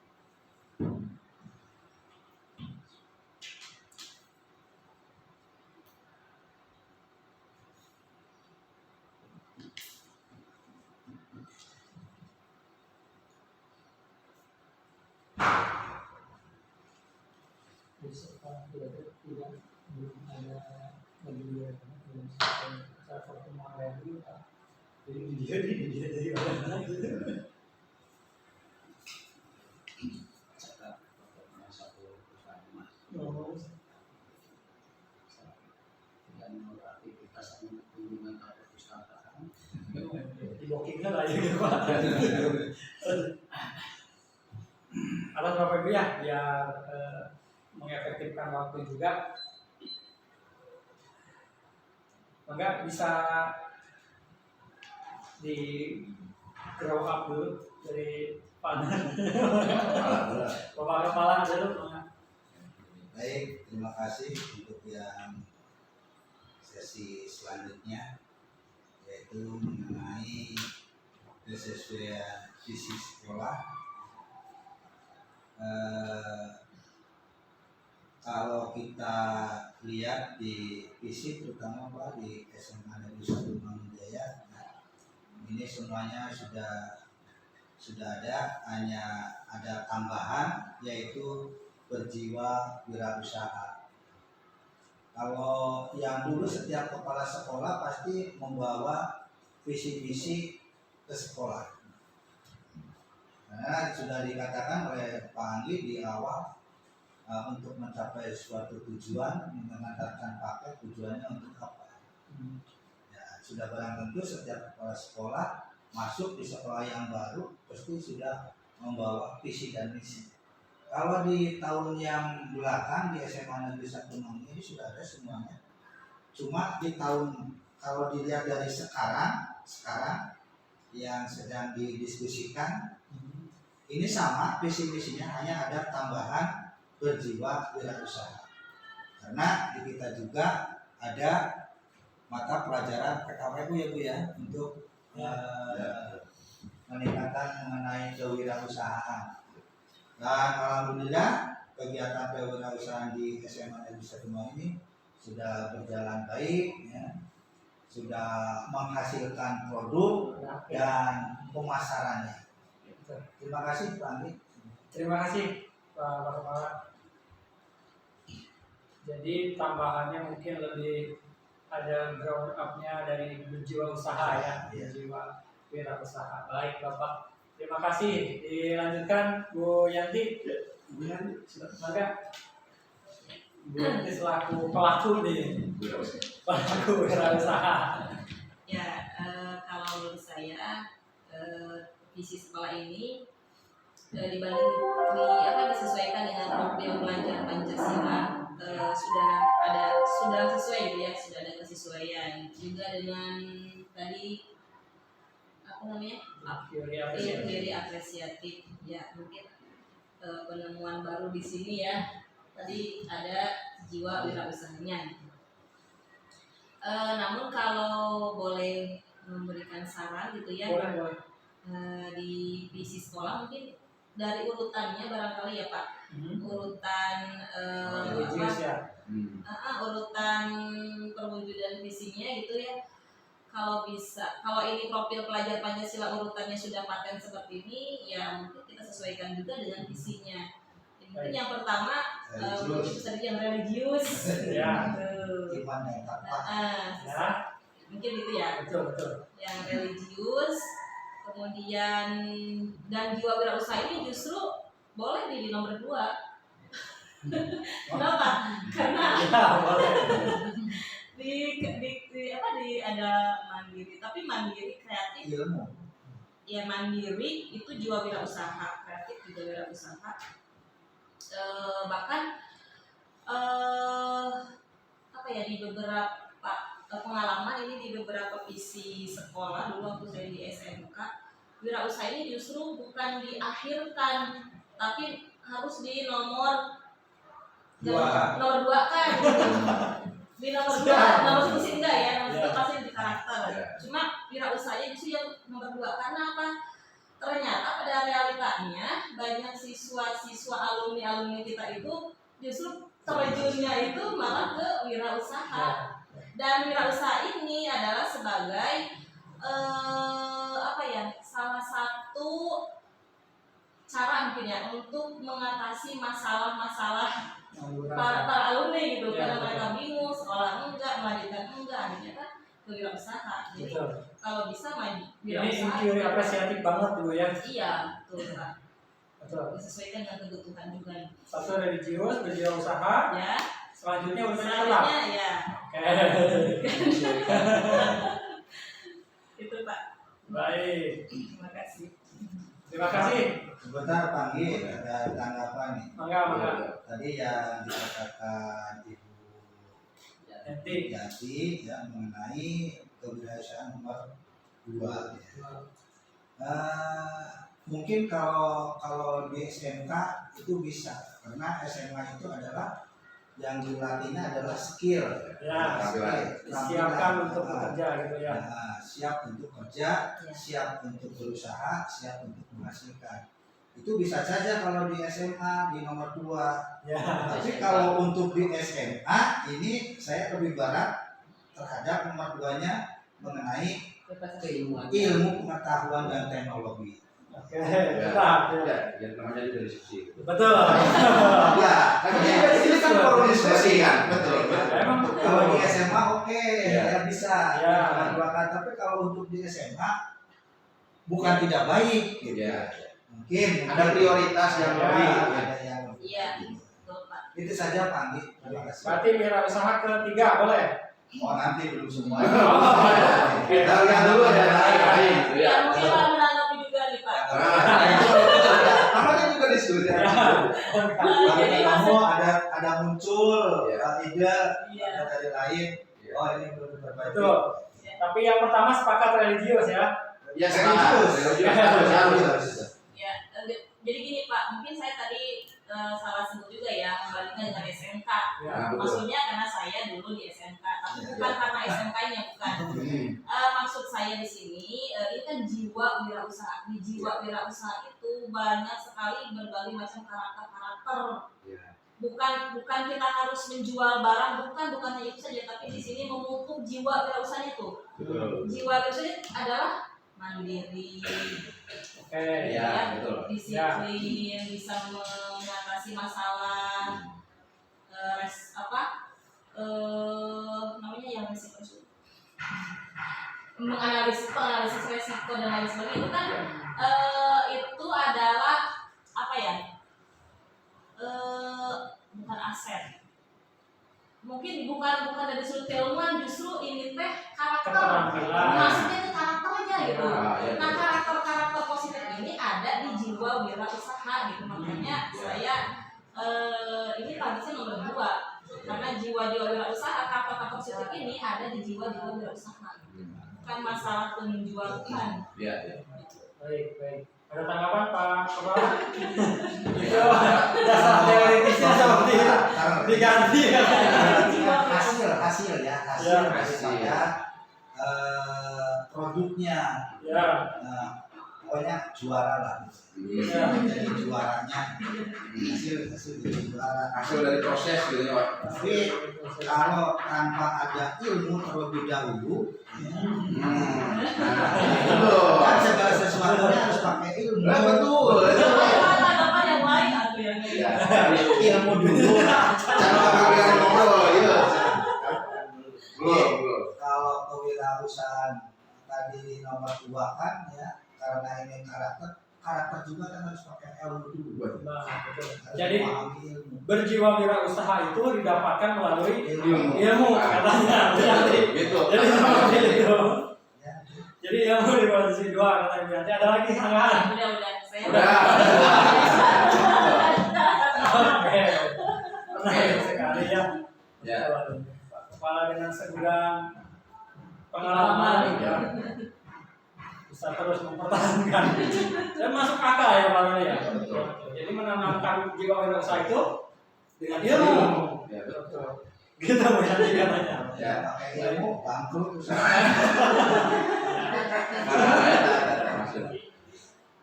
Besok tidak belum ada lagi dia belum selesai server kemarin itu jadi dia dari mana gitu. Cakap satu perusahaan emas Oh, dan aktivitas kunjungan ke perpustakaan. di bookingnya lah ya gitu pak. Alas bapak ibu ya biar mengefektifkan waktu juga. Maka bisa di grow up dulu dari panel bapak kepala dulu. Baik, terima kasih untuk yang sesi selanjutnya, yaitu mengenai kesesuaian visi sekolah. Kalau kita lihat di visi, terutama Pak di SMA Negeri 1 Mangunjaya, ini semuanya sudah ada, hanya ada tambahan yaitu berjiwa wirausaha. Kalau yang dulu setiap kepala sekolah pasti membawa visi-visi ke sekolah. Karena sudah dikatakan oleh Pak Anggi di awal, untuk mencapai suatu tujuan, mengantarkan paket tujuannya untuk apa? Ya, sudah barang tentu setiap kepala sekolah masuk di sekolah yang baru pasti sudah membawa visi dan misi. Kalau di tahun yang belakang di SMA Negeri 1 Mangunjaya ini sudah ada semuanya. Cuma di tahun, kalau dilihat dari sekarang yang sedang didiskusikan, ini sama visi misinya, hanya ada tambahan berjiwa wirausaha. Karena di kita juga ada mata pelajaran PKWU ya Bu ya, untuk meningkatkan mengenai kewirausahaan. Dan alhamdulillah kegiatan kewirausahaan di SMA Negeri 1 Mangunjaya ini sudah berjalan baik ya. Sudah menghasilkan produk dan pemasarannya. Terima kasih Pak Andi. Terima kasih Pak Kepala. Jadi tambahannya mungkin lebih ada ground up-nya dari berjiwa usaha ya, berjiwa wirausaha. Baik Bapak, terima kasih. Dilanjutkan Bu Yanti. Bu Yanti, silakan. Bu Yanti selaku pelaku wirausaha. Ya, kalau menurut saya visi sekolah ini disesuaikan dengan profil pelajar Pancasila, sudah sesuai gitu ya, sudah ada kesesuaian juga dengan tadi apa namanya teori apresiatif ya, mungkin penemuan baru di sini ya, tadi ada jiwa wirausahanya. Namun kalau boleh memberikan saran gitu ya, Boleh. di visi sekolah mungkin dari urutannya barangkali ya Pak, urutan urutan perwujudan visinya gitu ya. Kalau bisa, kalau ini profil pelajar Pancasila urutannya sudah paten seperti ini, ya mungkin kita sesuaikan juga dengan visinya. Mungkin yang pertama mungkin bisa yang religius, Ya. Iman dan takwa. Mungkin gitu ya. Betul. Yang religius, kemudian dan jiwa wirausaha ini justru boleh di nomor 2. Kenapa? Karena Ya, boleh. di ada mandiri, tapi mandiri kreatif. ilmu. Ya mandiri itu jiwa wirausaha, kreatif juga wirausaha. Bahkan apa ya, di beberapa pengalaman ini, di beberapa visi sekolah dulu waktu saya di SMK, wirausaha ini justru bukan diakhirkan, tapi harus di nomor nomor 2 kan gitu. Di nomor 2, nomor 1 sih enggak ya, nomor 1 pasti di karakter. Cuma wirausahanya justru yang nomor 2, karena apa? Ternyata pada realitanya banyak siswa-siswa alumni kita itu justru terjunnya itu malah ke wirausaha. Dan wirausaha ini adalah sebagai apa ya, salah satu cara mungkin ya untuk mengatasi masalah-masalah para alumni gitu, karena mereka bingung sekolah enggak, melanjutkan enggak, akhirnya kan ke wirausaha. Jadi kalau bisa main wirausaha. Ini teori apresiatif banget dulu ya. Iya, betul Pak. Betul. Disesuaikan dengan kebutuhan juga. Satu religius, berwirausaha. Ya. Selanjutnya urusannya kelak. Ya. Oke. Itu Pak. Baik. Terima kasih. Terima kasih. Sebentar panggil, ada tanggapan nih. Mangga. Tadi yang dikatakan Ibu Nanti. Yanti ya mengenai kewirausahaan nomor 2 ya. Mungkin kalau di SMK itu bisa, karena SMK itu adalah yang dilatihnya adalah skill. Ya, disiapkan untuk bekerja gitu ya. Siap untuk kerja, siap untuk berusaha, siap untuk menghasilkan. Itu bisa saja kalau di SMA di nomor 2. Ya. Tapi kalau untuk di SMA ini saya lebih berat terhadap nomor 2-nya mengenai ilmu pengetahuan dan teknologi. Oke. Ya, namanya juga diskusi. Betul. Ya, Ini kan forum diskusi kan, betul. Emang kalau di SMA oke, ya bisa Ya. mengadukan. Tapi kalau untuk di SMA bukan tidak baik, gitu. Ya. Mungkin Ada prioritas yang Ya. lebih. ada yang Iya, betul Pak. itu saja Pak Andi. Terima kasih. berarti wirausaha ketiga boleh. Oh nanti belum semua. Kita lihat dulu ada lain. Ya, mungkin Pak menanggapi juga nih Pak. Namanya juga diskusi. Jadi Kamu ada muncul ide Iya. ada dari lain. Oh ini belum terbaik. Betul. Tapi yang pertama sepakat religius ya. Ya sepakat. Harus. Ya, jadi gini Pak, mungkin saya tadi salah sebut juga ya, membandingkan dengan SMK. Ya, betul. Maksudnya karena saya dulu di SMK, tapi bukan karena SMK-nya, bukan. Maksud saya di sini, ini kan jiwa wirausaha. Di jiwa wirausaha itu banyak sekali berbagai macam karakter-karakter. Bukan kita harus menjual barang, bukan hanya itu saja, tapi di sini memupuk jiwa wirausahanya tuh. Jiwa wirausahanya adalah mandiri, Oke. Ya, betul. disiplin, bisa mengatasi masalah, namanya yang resiko, menganalisis resiko dan lain sebagainya, itu kan itu adalah apa ya, bukan aset, mungkin bukan dari sudut keilmuan, justru ini teh karakter, Keterampilan. maksudnya itu karakternya gitu. Ya. Nah, karakter positif ini ada di jiwa wirausaha gitu, makanya saya ini bagusnya nomor 2, karena jiwa wirausaha, karakter positif ini ada di jiwa wirausaha, bukan masalah penjual, bukan. Ya. Baik. Ada tanggapan Pak Kepala? Itu dasar teoritisnya seperti itu. Diganti ya. hasil daripada produknya. Ya. Nah, pokoknya juara lah. Ya. Jadi juaranya hasil jadi juara. Hasil dari proses gitu ya, Pak. Tapi kalau tanpa ada ilmu terlebih dahulu, kan segala sesuatunya harus pakai ilmu. Betul. Apa yang lain atau yang lain? Ilmu dulu. Cara kalian ngobrol, iya. Belum. Kalau kewirausahaan tadi nomor 2 kan ya, karena ini karakter karakter juga kan harus pakai ilmu dulu. Nah, betul. Harus Jadi memahami ilmu. berjiwa wirausaha itu didapatkan melalui Ilmu. ilmu katanya. Jadi Gitu. seperti itu. Ya. Jadi ilmu dibagi dua katanya. Nanti ada lagi sanggahan. Udah saya Udah. Oke. Menarik sekali ya. Ya. Kepala dengan segudang pengalaman ya. Bisa terus mempertahankan dan masuk akal ya Pak Lili ya. Betul. Jadi menanamkan jiwa wirausaha itu dengan ilmu. Ya, betul. Gitu Bu Yanti katanya. Ya. Pakai ilmu bangkrut usaha. Nah, ada maksud.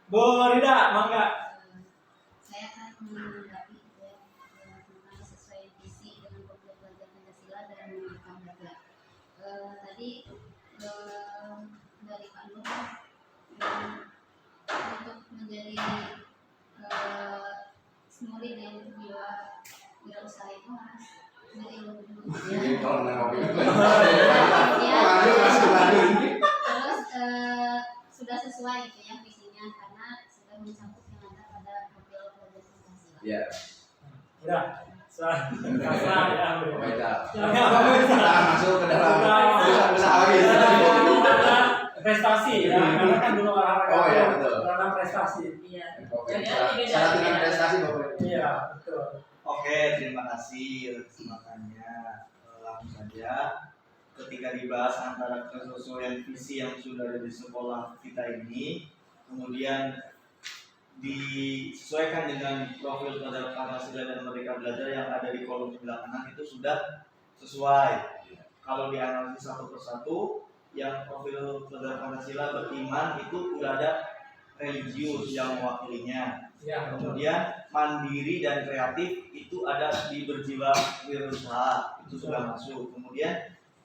Bu Rida, mangga. Saya akan menanggapi ya, tentang sesuai visi dengan program belajar Pancasila dan Merdeka Belajar. Tadi dari Pak Nur untuk menjadi semuri dan jiwa wirausaha itu harus dari ilmu dulu. Ini kalau nggak ngopi. Ya. Terus sudah sesuai gitu ya visinya karena sudah mencakup yang ada pada profil belajar Pancasila. Ya. Udah. Kasar ya. Baca. Jangan Masuk ke dalam Udah. besar lagi. Prestasi ya, karena kan dulu olahraga Oh, iya, itu betul. karena prestasi. iya. Syarat dengan prestasi Bapak. Iya, betul. Oke, terima kasih atas kesempatannya. Langsung saja, ketika dibahas antara kesesuaian visi yang sudah ada di sekolah kita ini, kemudian disesuaikan dengan profil belajar Pancasila dan Merdeka Belajar yang ada di kolom sebelah kanan itu sudah sesuai. Kalau dianalisis satu persatu, yang profil belajar Pancasila beriman itu sudah ada religius yang mewakilinya. Iya, betul. Kemudian mandiri dan kreatif itu ada di berjiwa wirausaha, itu sudah masuk. Kemudian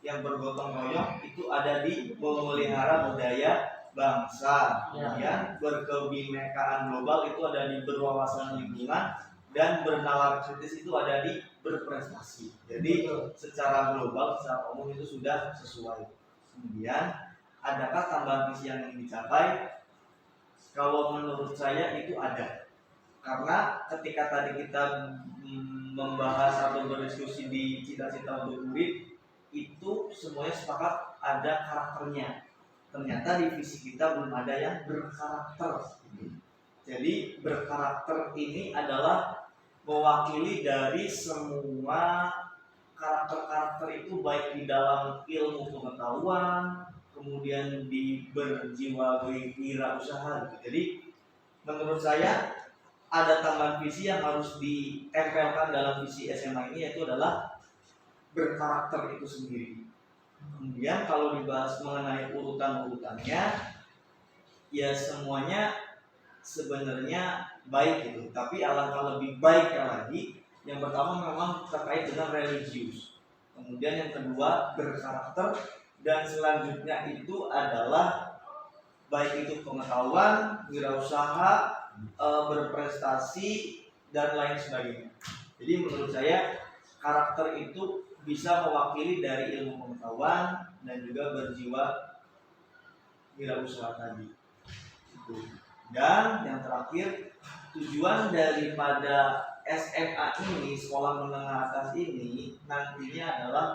yang bergotong royong itu ada di memelihara budaya bangsa. Kemudian berkebinekaan global itu ada di berwawasan lingkungan, dan bernalar kritis itu ada di berprestasi. Jadi secara global, secara umum itu sudah sesuai. Kemudian adakah tambahan visi yang ingin dicapai? Kalau menurut saya itu ada. Karena ketika tadi kita membahas atau berdiskusi di cita-cita untuk murid, itu semuanya sepakat ada karakternya. Ternyata di visi kita belum ada yang berkarakter. Jadi berkarakter ini adalah mewakili dari semua karakter-karakter itu, baik di dalam ilmu pengetahuan, kemudian di berjiwa wirausaha gitu. Jadi menurut saya ada tambahan visi yang harus ditempelkan dalam visi SMA ini, yaitu adalah berkarakter itu sendiri. Kemudian kalau dibahas mengenai urutan-urutannya, ya semuanya sebenarnya baik gitu. Tapi alangkah lebih baiknya lagi, yang pertama memang terkait dengan religius. Kemudian yang kedua berkarakter, dan selanjutnya itu adalah baik itu pengetahuan, wirausaha, berprestasi, dan lain sebagainya. Jadi menurut saya karakter itu bisa mewakili dari ilmu pengetahuan dan juga berjiwa wirausaha tadi. Dan yang terakhir, tujuan daripada SMA ini, sekolah menengah atas ini, nantinya adalah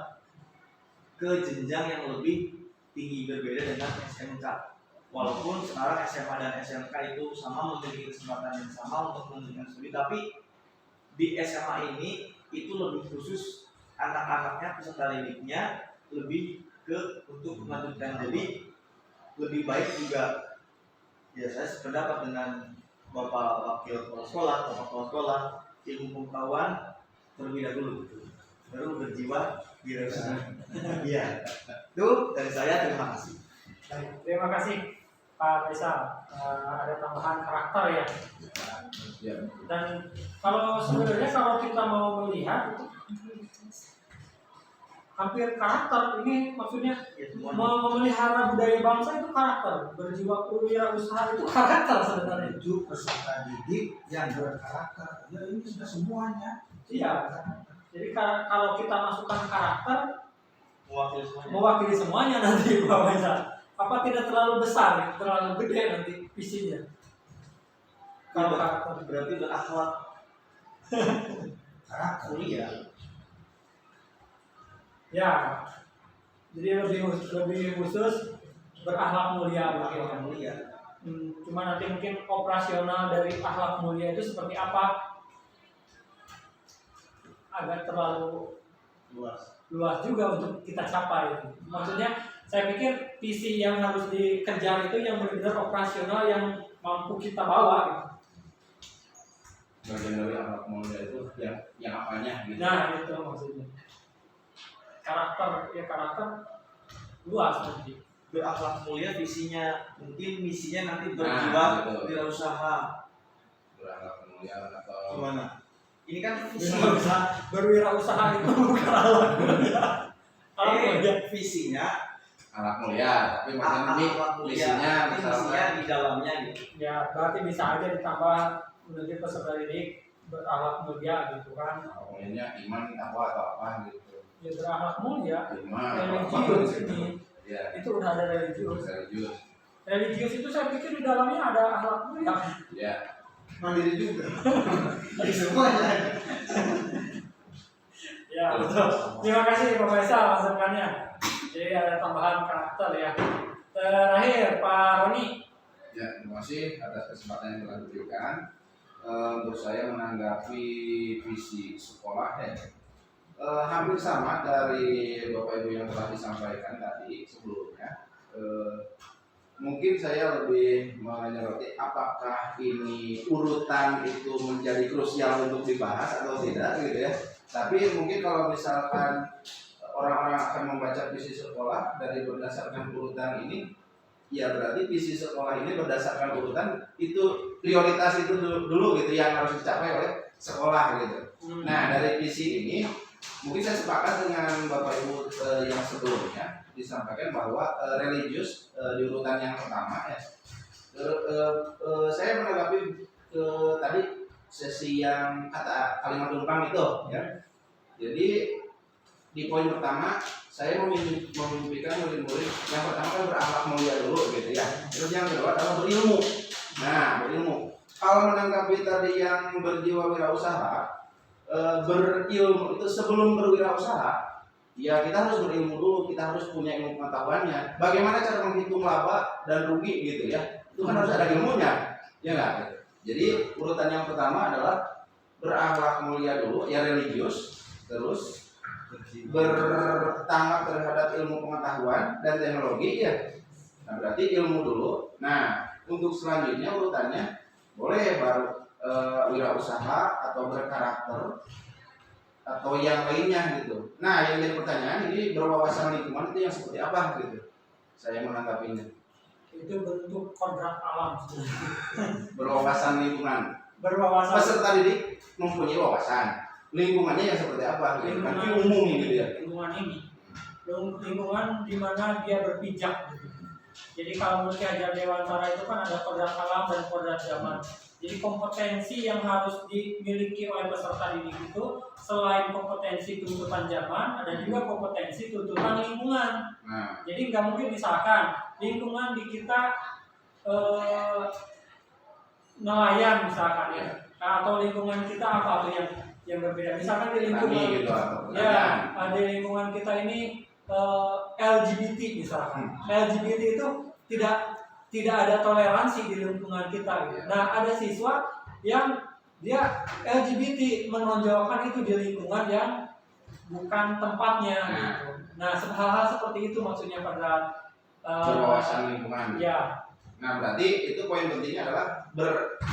ke jenjang yang lebih tinggi, berbeda dengan SMK. Walaupun sekarang SMA dan SMK itu sama, memiliki kesempatan yang sama untuk melanjutkan studi, tapi di SMA ini itu lebih khusus anak-anaknya, peserta didiknya lebih ke untuk melanjutkan. Jadi lebih baik juga, ya saya sependapat dengan Bapak Wakil Kepala Sekolah, Bapak Kepala Sekolah, ilmu pengetahuan terlebih dahulu, baru berjiwa wirausaha. Iya, itu dari saya. Terima kasih. Baik, terima kasih Pak Faisal. Ada tambahan karakter ya. Ya. Dan kalau sebenarnya kalau kita mau melihat itu hampir karakter ini, maksudnya Ya, semuanya. memelihara budaya bangsa itu karakter, berjiwa wirausaha itu karakter sebenarnya. Itu peserta didik yang berkarakter. Ya ini sudah semuanya. Iya. Jadi kalau kita masukkan karakter, Mewakili semuanya. mewakili semuanya nanti Pak Faisal. Apa tidak terlalu besar, terlalu gede nanti visinya? Kalau karakter berarti berakhlak Karakter. mulia. ya, jadi lebih khusus berakhlak mulia mungkin. Berakhlak mulia. Cuma nanti mungkin operasional dari akhlak mulia itu seperti apa agak terlalu luas juga untuk kita capai. Maksudnya saya pikir visi yang harus dikejar itu yang benar-benar operasional yang mampu kita bawa gitu. Bagian dari akhlak mulia itu yang apanya gitu. Nah itu maksudnya karakter luas nanti. Berakhlak mulia visinya, mungkin misinya nanti Nah, berjiwa betul. wirausaha. Berakhlak mulia atau Gimana? Ini kan visi. Berwirausaha itu bukan akhlak mulia. Akhlak mulia. Visinya akhlak mulia, tapi maksudnya ini akhlak mulia. visinya Ini visinya misalkan di dalamnya gitu. Ya berarti bisa aja ditambah menjadi peserta didik berakhlak mulia gitu kan. akhlak mulianya iman, takwa atau apa gitu. Ya berakhlak mulia. Iman, Religius ini ya, itu udah ada religius. religius. Religius itu saya pikir di dalamnya ada akhlak mulia. Ya, Mandiri juga. Di semuanya. Ya betul. Terima kasih Pak Faisal masukannya. Jadi ada tambahan karakter ya. Terakhir Pak Roni. ya, terima kasih atas kesempatan yang telah diberikan. Untuk saya menanggapi visi sekolah ya, hampir sama dari Bapak Ibu yang telah disampaikan tadi sebelumnya. Mungkin saya lebih menyoroti apakah ini urutan itu menjadi krusial untuk dibahas atau tidak gitu ya. Tapi mungkin kalau misalkan orang-orang akan membaca visi sekolah dari berdasarkan urutan ini, ya berarti visi sekolah ini berdasarkan urutan itu prioritas itu dulu gitu yang harus dicapai oleh sekolah gitu. Nah dari visi ini mungkin saya sepakat dengan Bapak Ibu yang sebelumnya disampaikan bahwa religius di urutan yang pertama ya. Saya menanggapi tadi sesi yang kata kalimat tumpang itu ya. Jadi di poin pertama saya memimpikan murid-murid yang pertama kan berakhlak mulia dulu gitu ya. Terus yang kedua adalah berilmu. Nah berilmu. Kalau menanggapi tadi yang berjiwa wirausaha, berilmu itu sebelum berwirausaha. Ya kita harus berilmu dulu, kita harus punya ilmu pengetahuannya. Bagaimana cara menghitung laba dan rugi gitu ya? Itu kan harus ada ilmunya, ya nggak? Jadi urutan yang pertama adalah berakhlak mulia dulu, ya religius, terus bertangkap terhadap ilmu pengetahuan dan teknologi ya. Nah berarti ilmu dulu. Nah untuk selanjutnya urutannya boleh baru wirausaha atau berkarakter atau yang lainnya gitu. Nah yang jadi pertanyaan ini berwawasan lingkungan itu yang seperti apa gitu? Saya menanggapinya. Itu bentuk kodrat alam. Berwawasan lingkungan. Berwawasan. Peserta didik mempunyai wawasan. Lingkungannya yang seperti apa? Gitu. Kan umum gitu ya. Lingkungan ini. Lingkungan di mana dia berpijak. Gitu. Jadi kalau menurut Hajar Dewantara itu kan ada kodrat alam dan kodrat zaman. Jadi kompetensi yang harus dimiliki oleh peserta didik itu selain kompetensi tuntutan zaman, ada juga kompetensi tuntutan lingkungan. Nah, Jadi nggak mungkin misalkan lingkungan di kita nelayan misalkan ya, atau lingkungan kita apa tuh yang berbeda. Misalkan di lingkungan tani gitu atau ya, di lingkungan kita ini LGBT misalkan. LGBT itu tidak ada toleransi di lingkungan kita gitu. Nah ada siswa yang dia LGBT menonjolkan itu di lingkungan yang bukan tempatnya gitu. Nah hal-hal seperti itu maksudnya pada berwawasan lingkungan. Ya. Nah berarti itu poin pentingnya adalah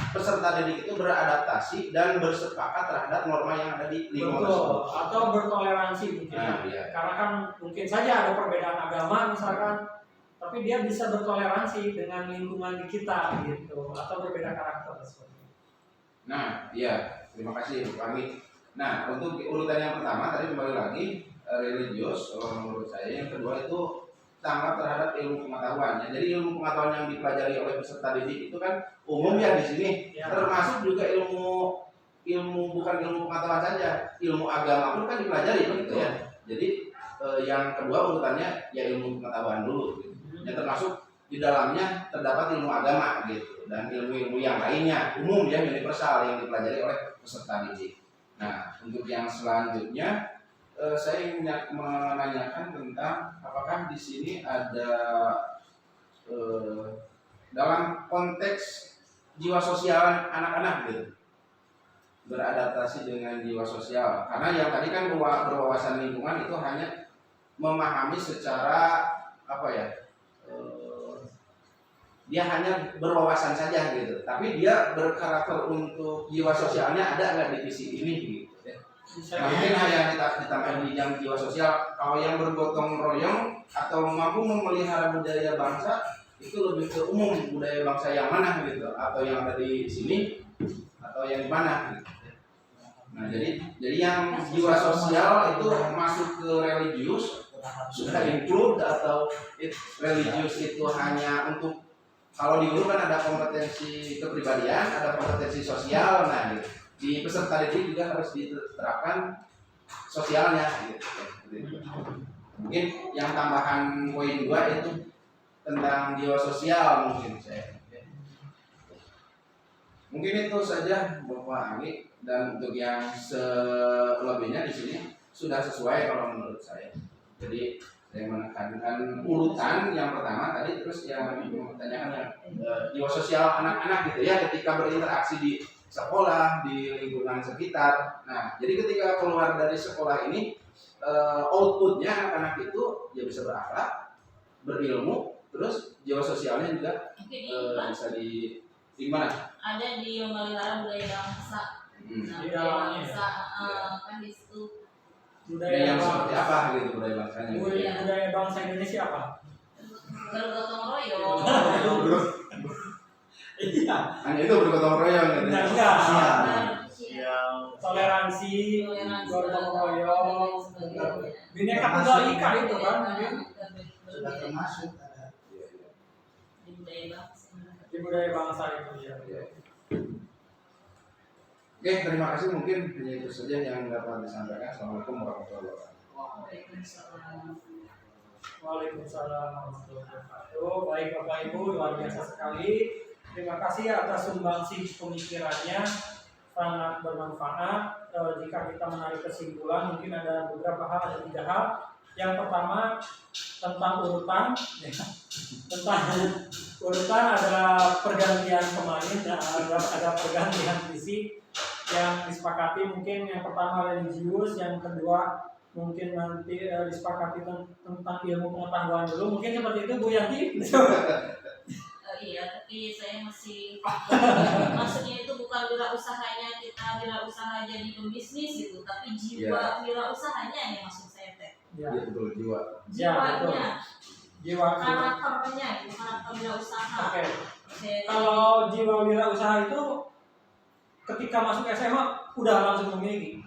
peserta didik itu beradaptasi dan bersepakat terhadap norma yang ada di lingkungan tersebut. Atau bertoleransi mungkin. Nah, iya. Karena kan mungkin saja ada perbedaan agama misalkan, tapi dia bisa bertoleransi dengan lingkungan di kita gitu, atau berbeda karakter seperti itu. Nah, iya, terima kasih Pak Ami. Nah, untuk urutan yang pertama tadi kembali lagi religius, kalau menurut saya. Yang kedua itu tanggap terhadap ilmu pengetahuan. Ya, jadi ilmu pengetahuan yang dipelajari oleh peserta didik itu kan umum ya di sini, Ya. termasuk juga ilmu bukan ilmu pengetahuan saja, ilmu agama pun kan dipelajari gitu ya. Jadi yang kedua urutannya ya ilmu pengetahuan dulu. Gitu. Yang termasuk di dalamnya terdapat ilmu agama gitu. dan ilmu-ilmu yang lainnya umum ya, universal yang dipelajari oleh peserta didik. Nah, untuk yang selanjutnya saya ingin menanyakan tentang apakah di sini ada dalam konteks jiwa sosial anak-anak gitu, beradaptasi dengan jiwa sosial, karena yang tadi kan berwawasan lingkungan itu hanya memahami secara apa ya, dia hanya berwawasan saja gitu, tapi dia berkarakter untuk jiwa sosialnya ada nggak di visi ini gitu ya. Nah, mungkin hanya ditambah di yang jiwa sosial, kalau yang bergotong royong atau mampu memelihara budaya bangsa itu lebih ke umum, budaya bangsa yang mana gitu, atau yang ada di sini atau yang di mana gitu. Nah, jadi yang jiwa sosial itu masuk ke religius sudah include, atau religius itu hanya untuk, kalau di guru kan ada kompetensi kepribadian, ada kompetensi sosial. Nah, gitu. Di peserta didik juga harus diterapkan sosialnya gitu. Mungkin yang tambahan poin 2 itu tentang jiwa sosial mungkin saya. Mungkin itu saja Bapak Ali, dan untuk yang selebihnya di sini sudah sesuai kalau menurut saya. Jadi saya menekankan urutan yang pertama tadi, terus yang ditanyakan yang jiwa sosial anak-anak gitu ya, ketika berinteraksi di sekolah, di lingkungan sekitar. Nah, jadi ketika keluar dari sekolah ini, outputnya anak-anak itu ya bisa berakhlak, berilmu, terus jiwa sosialnya juga bisa di mana? Ada di memelihara budaya bangsa. Nah, Di budaya dalamnya. bangsa kan di situ. Budaya yang seperti apa gitu budaya bangsanya? Budaya bangsa Indonesia apa? Bergotong royong. Iya. Hanya itu bergotong royong gitu. Nah, enggak. Yang Toleransi, gotong royong, bineka tunggal ika itu kan mungkin Sudah termasuk ada. di budaya bangsa. di budaya bangsa itu ya. Oke, terima kasih, mungkin hanya itu saja yang dapat disampaikan. Assalamualaikum warahmatullahi wabarakatuh. Waalaikumsalam. Waalaikumsalam warahmatullahi wabarakatuh. Baik Bapak Ibu, luar biasa sekali. Terima kasih atas sumbangsih pemikirannya, sangat bermanfaat. Jika kita menarik kesimpulan, mungkin ada beberapa hal, ada 3 hal. Yang pertama tentang urutan, ya. Tentang urutan adalah pergantian kemarin, ada pergantian visi yang disepakati. Mungkin yang pertama religius, yang kedua mungkin nanti disepakati tentang ilmu pengetahuan dulu. Mungkin seperti itu Bu Yanti. Iya, tapi saya masih maksudnya itu bukan wirausahanya kita wirausaha jadi pembisnis gitu, tapi jiwa wirausahanya yang maksud saya teh. Ya, Iya betul, jiwa. Jiwanya, jiwa. karakternya itu karakter wirausaha. Oke. Saya- Kalau jiwa wirausaha itu ketika masuk SMA udah langsung memiliki.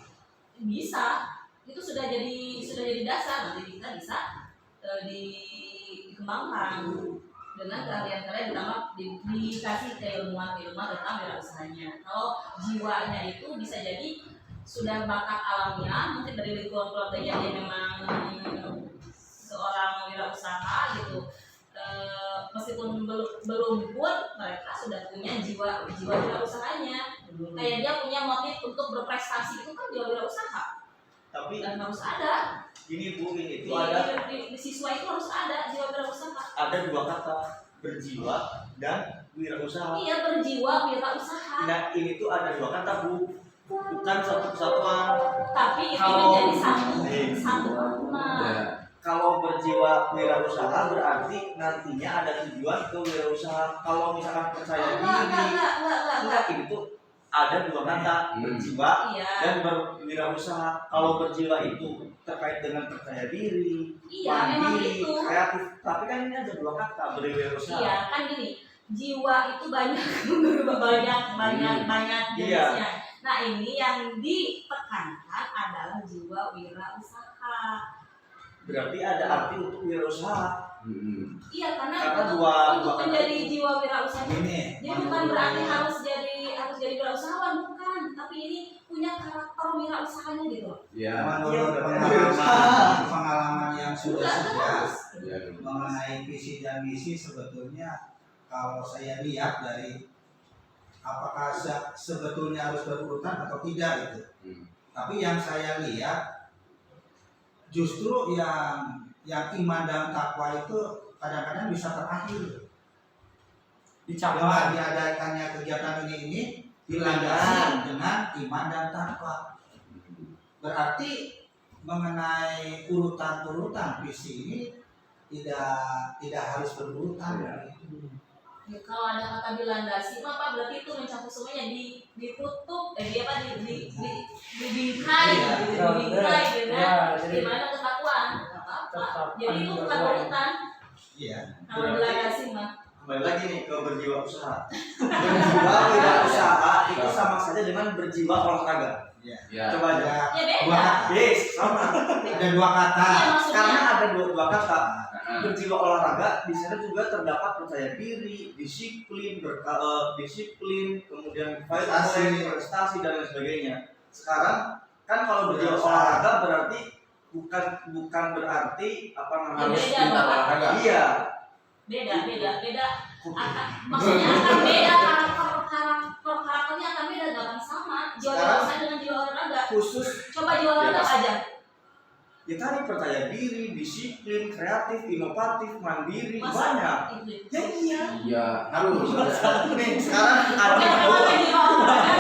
bisa, itu sudah jadi dasar, nanti kita bisa dikembangkan dengan keahlian-keahlian, terutama dikasih keilmuan tentang wirausahanya. Kalau jiwanya itu bisa jadi sudah bakat alamiah, mungkin dari lingkungan keluarganya dia memang seorang wirausaha gitu. Meskipun belum pun mereka sudah punya jiwa wirausahanya. Kayak dia punya motif untuk berprestasi, itu kan jiwa wirausaha. tapi Dan harus ada ini Bu, ini itu di, ada di siswa itu harus ada jiwa wirausaha. 2 kata, berjiwa dan wirausaha. Iya, berjiwa wirausaha. Nah, ini tuh ada 2 kata Bu, bukan satu kesatuan. Tapi itu Kalau- menjadi satu Nih. makna. Ya. Kalau berjiwa wirausaha berarti nantinya ada tujuan ke wirausaha. Kalau misalkan percaya diri, enggak, ini tuh ada 2 kata, berjiwa Iya, dan berwirausaha. Kalau berjiwa itu terkait dengan percaya diri, iya memang mandiri, itu. kreatif. Tapi kan ini ada 2 kata, berwirausaha. Iya, kan gini, jiwa itu banyak banyak jenisnya. Nah, ini yang ditekankan adalah jiwa wirausaha. Berarti ada arti untuk wirausaha. Iya, karena dua untuk kata menjadi itu. jiwa wirausaha. Ini Jadi bukan berarti harus jadi wirausahawan, bukan, tapi ini punya karakter wirausahanya gitu. Ya. menurut pengalaman yang sudah Enggak sudah terus. Ya. mengenai visi dan misi, sebetulnya kalau saya lihat dari apakah sebetulnya harus berurutan atau tidak gitu. Tapi yang saya lihat justru yang iman dan takwa itu kadang-kadang bisa terakhir. Dengan diadakannya kegiatan ini dilandasi dengan iman dan takwa. Berarti mengenai urutan-urutan visi ini tidak harus berurutan. Ya, kalau ada kata dilandasi, apa berarti itu mencakup semuanya ditutup, dibingkai, dibingkai dengan gimana ketakwaan, nggak apa-apa. Jadi itu bukan urutan. Iya. Kalau dilandasi mah. Kembali lagi nih ke berjiwa usaha. Berjiwa wirausaha itu sama saja dengan berjiwa olahraga. Iya. Coba aja. Ya beda. Dua kata. Yes, sama. Ada dua kata. Iya, maksudnya. Karena ada dua kata. Berjiwa olahraga di sana juga terdapat percaya diri, disiplin, kemudian prestasi dan lain sebagainya. Sekarang kan kalau berjiwa olahraga berarti bukan berarti apa namanya? Ya, beda, olahraga. Iya. Beda. Maksudnya akan beda karakternya akan beda, nggak akan sama. Jiwa dewasa dengan jiwa olahraga. Khusus Coba jiwa olahraga aja. ya tadi percaya diri, disiplin, kreatif, inovatif, mandiri, Masa banyak. itu. Ya iya. Iya, harus. Nih sekarang ada Kenapa jiwa olahraga?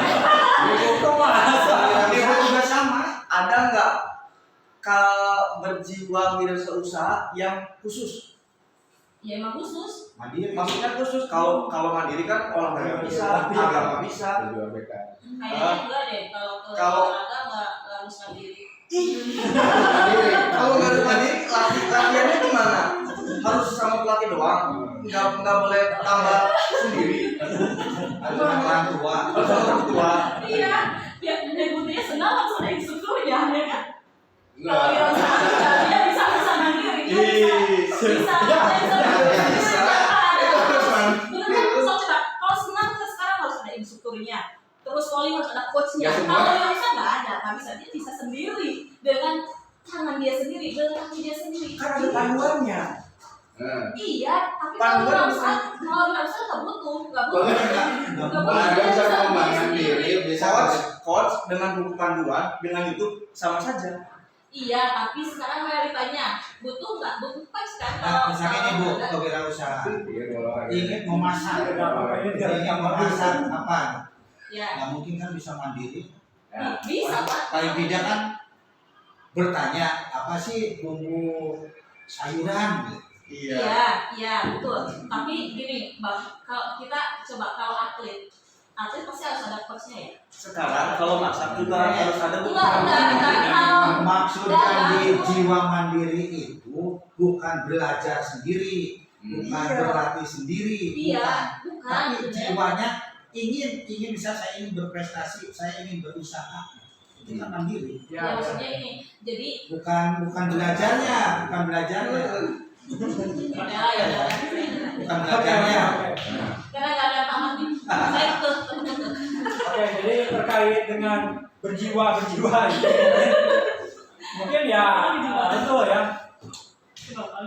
Dewa juga sama. Ada nggak kalau berjiwa wirausaha yang khusus? Ya emang khusus. Mandiri. Maksudnya khusus kalau mandiri kan olahraga bisa, agama bisa. Berjuang BK. Kayaknya enggak deh kalau olahraga nggak harus mandiri. Kalau nggak ada mandiri, latihannya gimana? Harus sama pelatih doang. Nggak boleh tambah sendiri. Ada orang tua. Harus sama orang tua. Iya, ya buktinya senang harus ada instrukturnya, ya kan? Kalau wirausaha dia bisa mandiri, dia bisa. Coba kalau senang sekarang harus ada instrukturnya. Terus volley harus ada coachnya. Kalau wirausaha nggak ada, nggak bisa, dia bisa sendiri dengan tangan dia sendiri, dengan kaki dia sendiri. Kan ada panduannya. Iya, tapi Panduan kalau wirausaha nggak butuh. Olahraga bisa mengembangkan diri, bisa Coach dengan buku panduan dengan YouTube sama saja. Iya, tapi sekarang realitanya butuh nggak? Butuh coach kan? Nah, misalnya nih Bu, kewirausahaan ingin memasak, ingin memasak apa? Ya, Nggak mungkin kan bisa mandiri. bisa Pak. Paling tidak kan bertanya apa sih bumbu sayuran? Gitu. Iya, betul. Tapi gini, Bang, kalau kita coba kalau atlet pasti harus ada coachnya ya. Sekarang kalau masak juga harus ada buku Enggak, kalau Maksudnya di jiwa mandiri itu bukan belajar sendiri, bukan berlatih sendiri, Iya, bukan. tapi bener. jiwanya ingin bisa saya ingin berprestasi, saya ingin berusaha, itu kan mandiri. Ya, maksudnya ini. Jadi Bukan belajarnya. ya udah. Bukan belajarnya. Karena nggak ada tamat nih. Saya tuh. Oke, jadi terkait dengan berjiwa mungkin ya itu ya.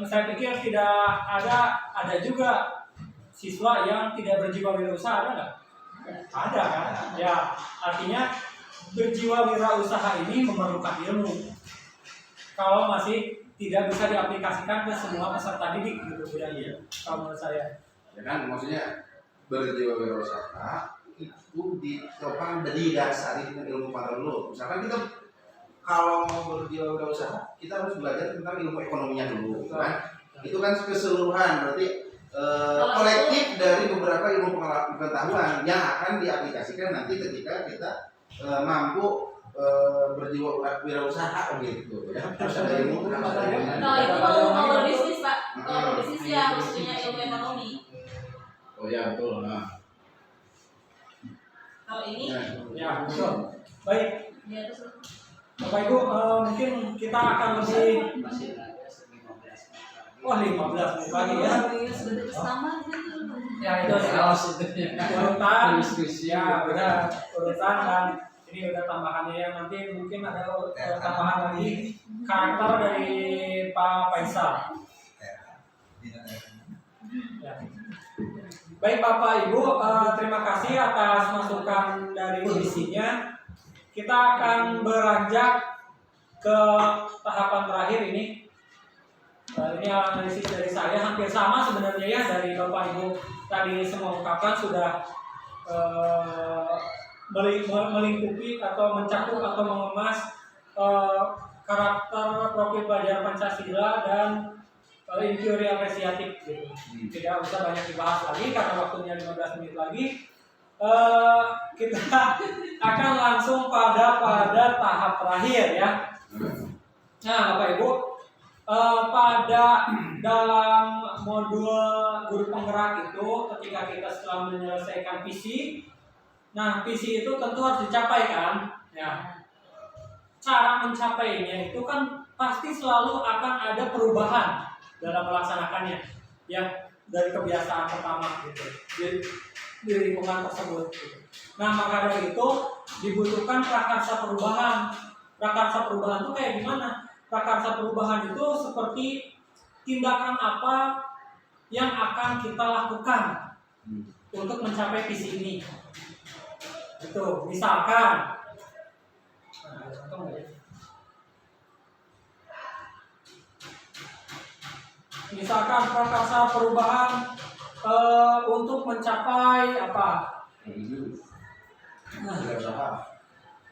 Saya pikir tidak ada juga siswa yang tidak berjiwa wirausaha, ada nggak? Ada kan? Ya, artinya berjiwa wirausaha ini memerlukan ilmu. Kalau masih tidak bisa diaplikasikan ke semua peserta didik gitu ya, kalau menurut saya. Ya kan, maksudnya berjiwa wirausaha itu ditopang didasari dengan ilmu pada dulu. Misalkan kita kalau mau berjiwa wirausaha, kita harus belajar tentang ilmu ekonominya dulu, kan? Itu kan keseluruhan, berarti kolektif dari beberapa ilmu pengetahuan yang akan diaplikasikan nanti ketika kita mampu berjiwa wirausaha gitu ya. Harus ada ilmu pengetahuan. Kalau itu mau berbisnis Pak, kalau berbisnis ya harus punya ilmu ekonomi. Oh ya betul. Nah. Kalau ini Ya, betul. Baik, dia terus Bapak Ibu, mungkin kita akan lebih Masih ada 15 menit lagi. 15 menit lagi ya. sudah bersama gitu. Ya itu urutan, ya benar urutan dan ini udah tambahannya ya, nanti mungkin ada tambahan lagi karakter dari Pak Faisal. Ya. Baik Bapak Ibu, terima kasih atas masukan dari visinya. Kita akan beranjak ke tahapan terakhir ini. Ini analisis dari saya hampir sama sebenarnya ya dari Bapak Ibu tadi semua ungkapan sudah melingkupi atau mencakup atau mengemas karakter profil pelajar Pancasila dan inquiry apresiatif gitu. Tidak usah banyak dibahas lagi karena waktunya 15 menit lagi. Kita akan langsung pada tahap terakhir ya. Nah, Bapak Ibu, pada dalam modul guru penggerak itu ketika kita setelah menyelesaikan visi, nah visi itu tentu harus dicapai kan? Ya. Cara mencapainya itu kan pasti selalu akan ada perubahan dalam melaksanakannya, ya dari kebiasaan pertama gitu, di lingkungan tersebut. Gitu. Nah maka dari itu dibutuhkan prakarsa perubahan. Prakarsa perubahan itu kayak gimana? Prakarsa perubahan itu seperti tindakan apa yang akan kita lakukan untuk mencapai visi ini. Itu misalkan. Misalkan prakarsa perubahan untuk mencapai apa?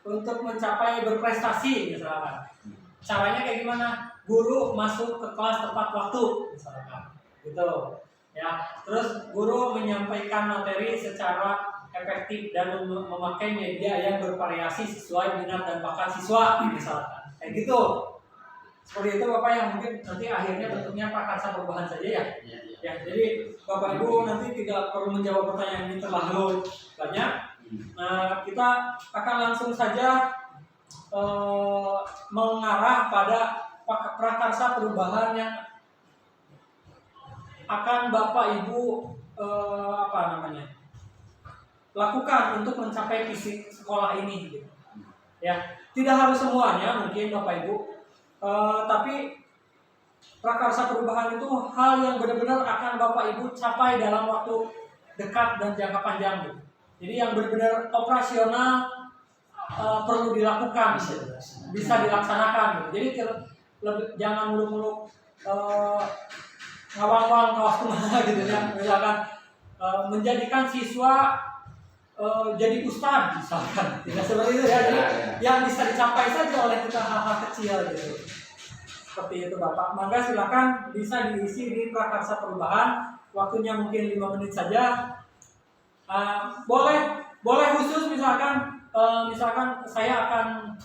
Untuk mencapai berprestasi misalkan. Caranya kayak gimana? Guru masuk ke kelas tepat waktu misalkan. Gitu. Ya. Terus guru menyampaikan materi secara efektif dan memakai media yang bervariasi sesuai minat dan bakat siswa misalkan. Kayak gitu. Seperti itu Bapak yang mungkin nanti akhirnya bentuknya prakarsa perubahan saja ya. Ya, jadi Bapak Ibu nanti tidak perlu menjawab pertanyaan ini terlalu banyak. Nah, kita akan langsung saja mengarah pada prakarsa perubahan yang akan Bapak Ibu lakukan untuk mencapai visi sekolah ini. Gitu. Ya, tidak harus semuanya mungkin Bapak Ibu. Tapi prakarsa perubahan itu hal yang benar-benar akan Bapak Ibu capai dalam waktu dekat dan jangka panjang. Gitu. Jadi yang benar-benar operasional perlu dilakukan, bisa dilaksanakan. Gitu. Jadi jangan muluk-muluk ngawang-ngawang kawas kemana gitu ya. Misalkan menjadikan siswa jadi ustadz misalkan, tidak seperti itu ya. Jadi yang bisa dicapai saja oleh kita hal-hal kecil gitu. Seperti itu Bapak. Maka silakan bisa diisi di prakarsa perubahan. Waktunya mungkin 5 menit saja. Boleh khusus misalkan saya akan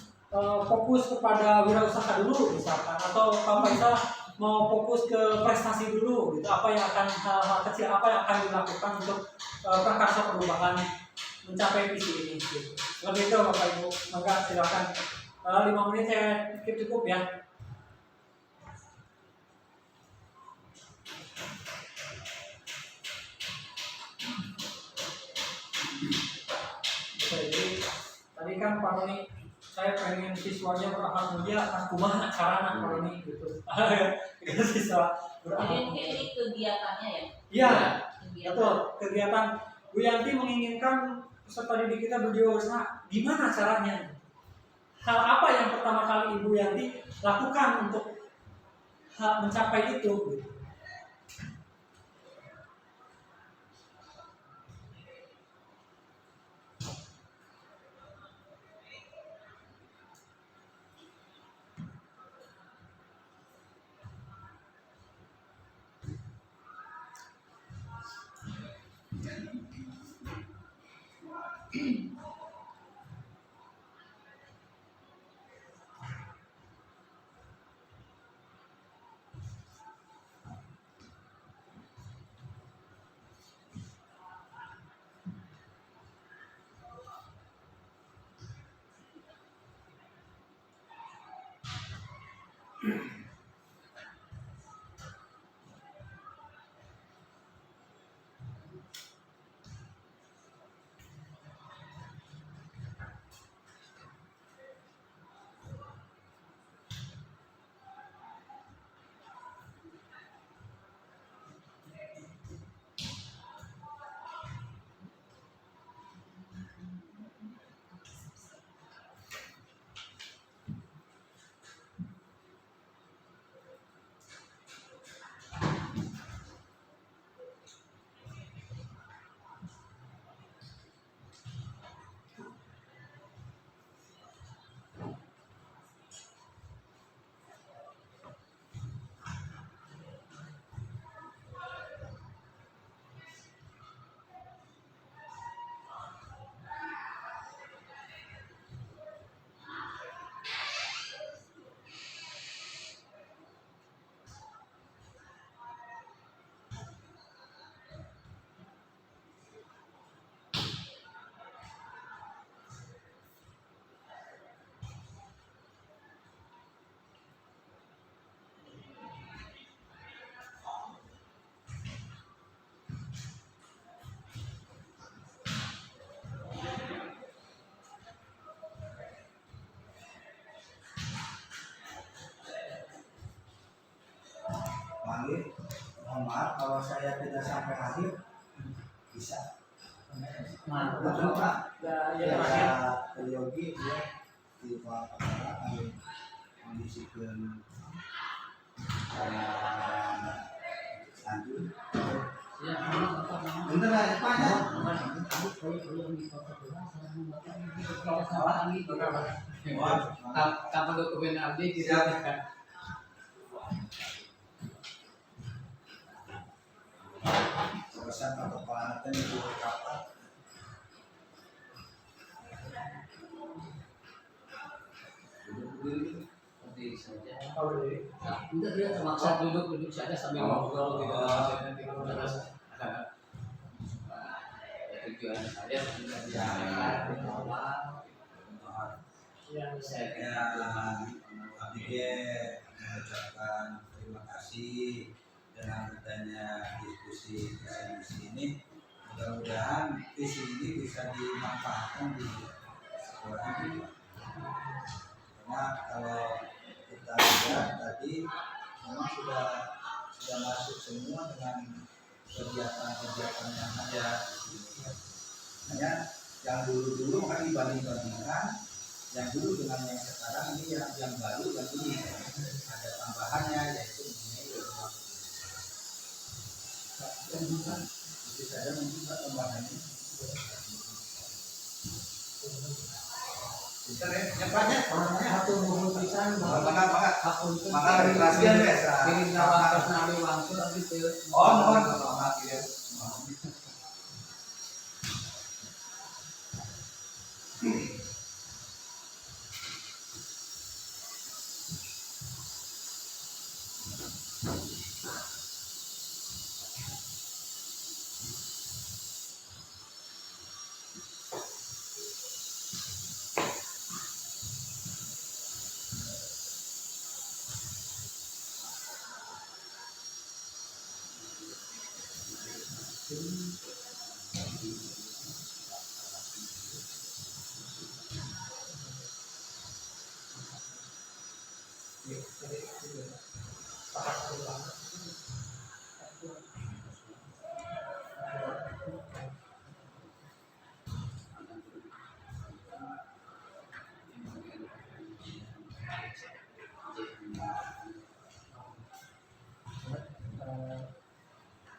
fokus kepada wirausaha dulu misalkan, atau Pak Faisal mau fokus ke prestasi dulu gitu. Apa yang akan hal-hal kecil apa yang akan dilakukan untuk prakarsa perubahan mencapai visi ini gitu. Seperti itu Bapak Ibu. Maka silakan 5 menit saya pikir cukup ya. Jadi tadi kan Pak Roni, saya pengen siswanya berakhlak mulia, kumaha carana Pak Roni gitu. Itu siswa berakhlak mulia. Ini kegiatannya ya? Iya, betul. Kegiatan Bu Yanti menginginkan peserta didik kita berwirausaha. Gimana caranya? Hal apa yang pertama kali Ibu Yanti lakukan untuk mencapai itu? Gitu. Panggil, mohon maaf kalau saya tidak sampai akhir bisa. Nah, Betul Pak. Ya, Ya, terakhir. Yogi dia di Pak kami kondisikan lanjut. ya, Bener aja Pak ya. kapan dokumen abdi kita Pesan atau pelanatan itu kapan? berdiri saja. Oh, jadi. Enggak, dia termaksa duduk saja sambil ngobrol gitu. Nanti terus tujuan saya sudah disampaikan di awal. Ya, Saya Ya, Abdi mengucapkan terima kasih dengan adanya diskusi ini. Mudah-mudahan visi ini bisa dimanfaatkan di sekolah ini. Karena kalau kita lihat tadi memang sudah masuk semua dengan kegiatan-kegiatan yang ada. Hanya yang dulu kan dibanding-bandingkan yang dulu dengan yang sekarang ini yang baru yang ini ada tambahannya yaitu mengenai jadi saya mungkin tambahannya bentar ya yang banyak orangnya satu mulut pisan banget maka relasi biasa kirim lawan nabi langsung gitu. mohon maaf ya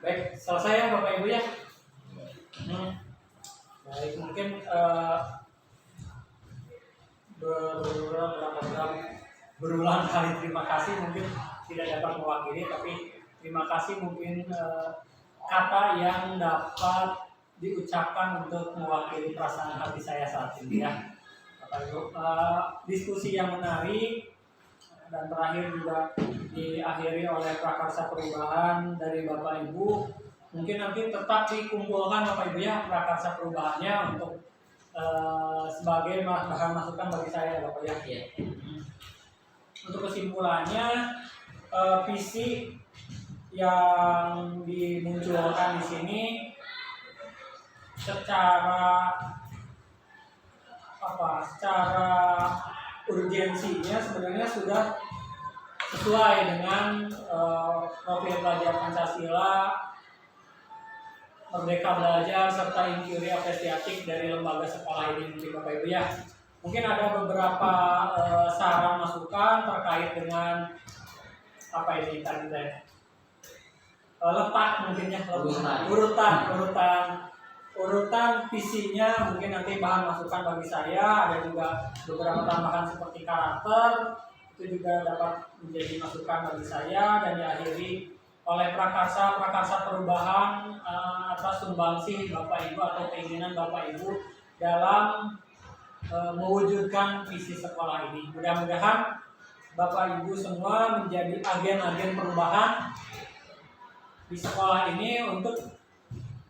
Baik, selesai ya Bapak Ibu ya. Baik, mungkin berulang kali terima kasih mungkin tidak dapat mewakili, tapi terima kasih mungkin kata yang dapat diucapkan untuk mewakili perasaan hati saya saat ini ya. Bapak Ibu, diskusi yang menarik dan terakhir juga diakhiri oleh prakarsa perubahan dari Bapak Ibu. Mungkin nanti tetap dikumpulkan Bapak Ibu ya prakarsa perubahannya untuk sebagai bahan masukan bagi saya Bapak ya. Untuk kesimpulannya visi yang dimunculkan di sini secara urgensinya sebenarnya sudah sesuai dengan profil pelajar Pancasila, Merdeka Belajar, serta inquiry apresiatif dari lembaga sekolah ini mungkin Bapak Ibu ya. Mungkin ada beberapa saran masukan terkait dengan apa ini tadi letak mungkin ya, urutan visinya mungkin nanti bahan masukan bagi saya. Ada juga beberapa tambahan seperti karakter, itu juga dapat menjadi masukan bagi saya, dan diakhiri oleh prakarsa perubahan atas sumbangsih Bapak Ibu atau keinginan Bapak Ibu dalam mewujudkan visi sekolah ini. Mudah-mudahan Bapak Ibu semua menjadi agen-agen perubahan di sekolah ini untuk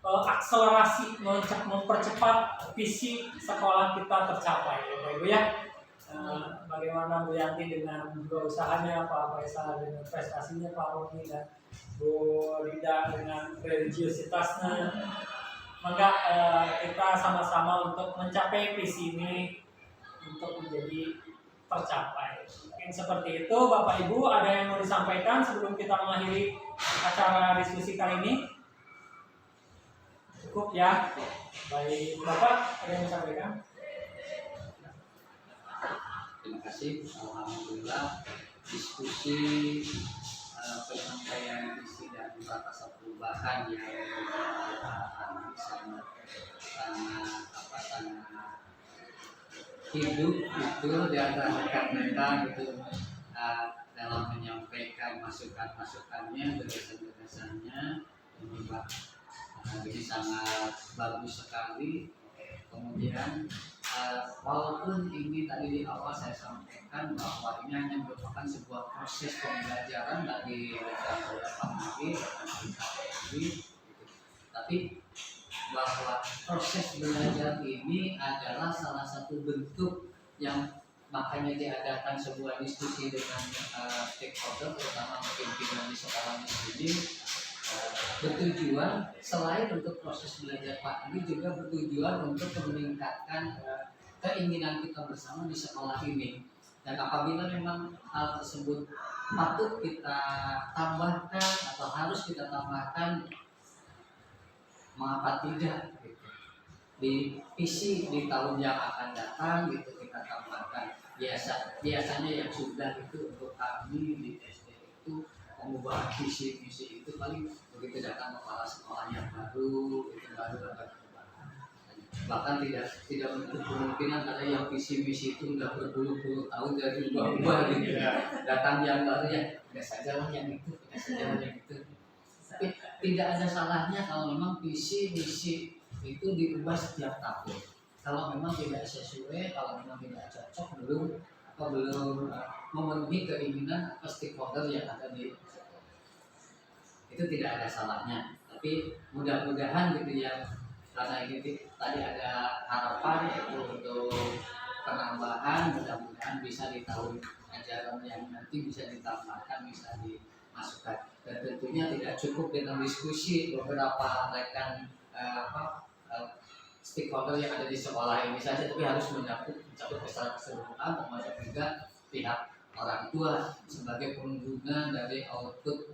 akselerasi mempercepat visi sekolah kita tercapai, Bapak Ibu ya. Bagaimana Bu Yanti dengan dua usahanya, Pak Faisal dengan prestasinya, Pak Roni dan Bu Rida dengan religiositasnya. Maka kita sama-sama untuk mencapai visi ini untuk menjadi tercapai. Mungkin seperti itu Bapak Ibu, ada yang mau disampaikan sebelum kita mengakhiri acara diskusi kali ini? Cukup ya. Baik, Bapak ada yang mau disampaikan? Terima kasih. Alhamdulillah diskusi penyampaian visi dan batasan perubahan yang sangat hidup itu di antara rekan-rekan itu dalam menyampaikan masukan-masukannya, gagasan-gagasannya, jadi sangat bagus sekali. Kemudian walaupun ini tadi di awal saya sampaikan bahwa ini hanya merupakan sebuah proses pembelajaran dari beberapa hari, tapi bahwa proses belajar ini adalah salah satu bentuk yang makanya diadakan sebuah diskusi dengan stakeholder, terutama pimpinan di sekolah di sini, bertujuan selain untuk proses belajar Pak ini juga bertujuan untuk meningkatkan keinginan kita bersama di sekolah ini. Dan apabila memang hal tersebut patut kita tambahkan atau harus kita tambahkan, mengapa tidak gitu. Di visi di tahun yang akan datang gitu kita tambahkan. Biasanya yang sudah itu untuk kami di SD itu mengubah visi-visi itu paling begitu datang kepala sekolah yang baru itu baru ada perubahan. Bahkan tidak menutup kemungkinan ada yang visi-visi itu sudah berpuluh-puluh tahun dari ubah-ubah gitu. Datang yang baru ya tidak saja lah yang itu, tidak saja lah yang itu. Tapi tidak ada salahnya kalau memang visi misi itu diubah setiap tahun. Kalau memang tidak sesuai, kalau memang tidak cocok, belum memenuhi keinginan stakeholder yang ada di sekolah, itu tidak ada salahnya. Tapi mudah-mudahan gitu ya, karena ini tadi ada harapan yaitu untuk penambahan, mudah-mudahan bisa di tahun ajaran yang nanti bisa ditambahkan, bisa dimasukkan. Dan tentunya tidak cukup dengan diskusi beberapa rekan stakeholder yang ada di sekolah ini saja, tapi harus mencakup secara keseluruhan, termasuk juga pihak orang tua sebagai pengguna dari output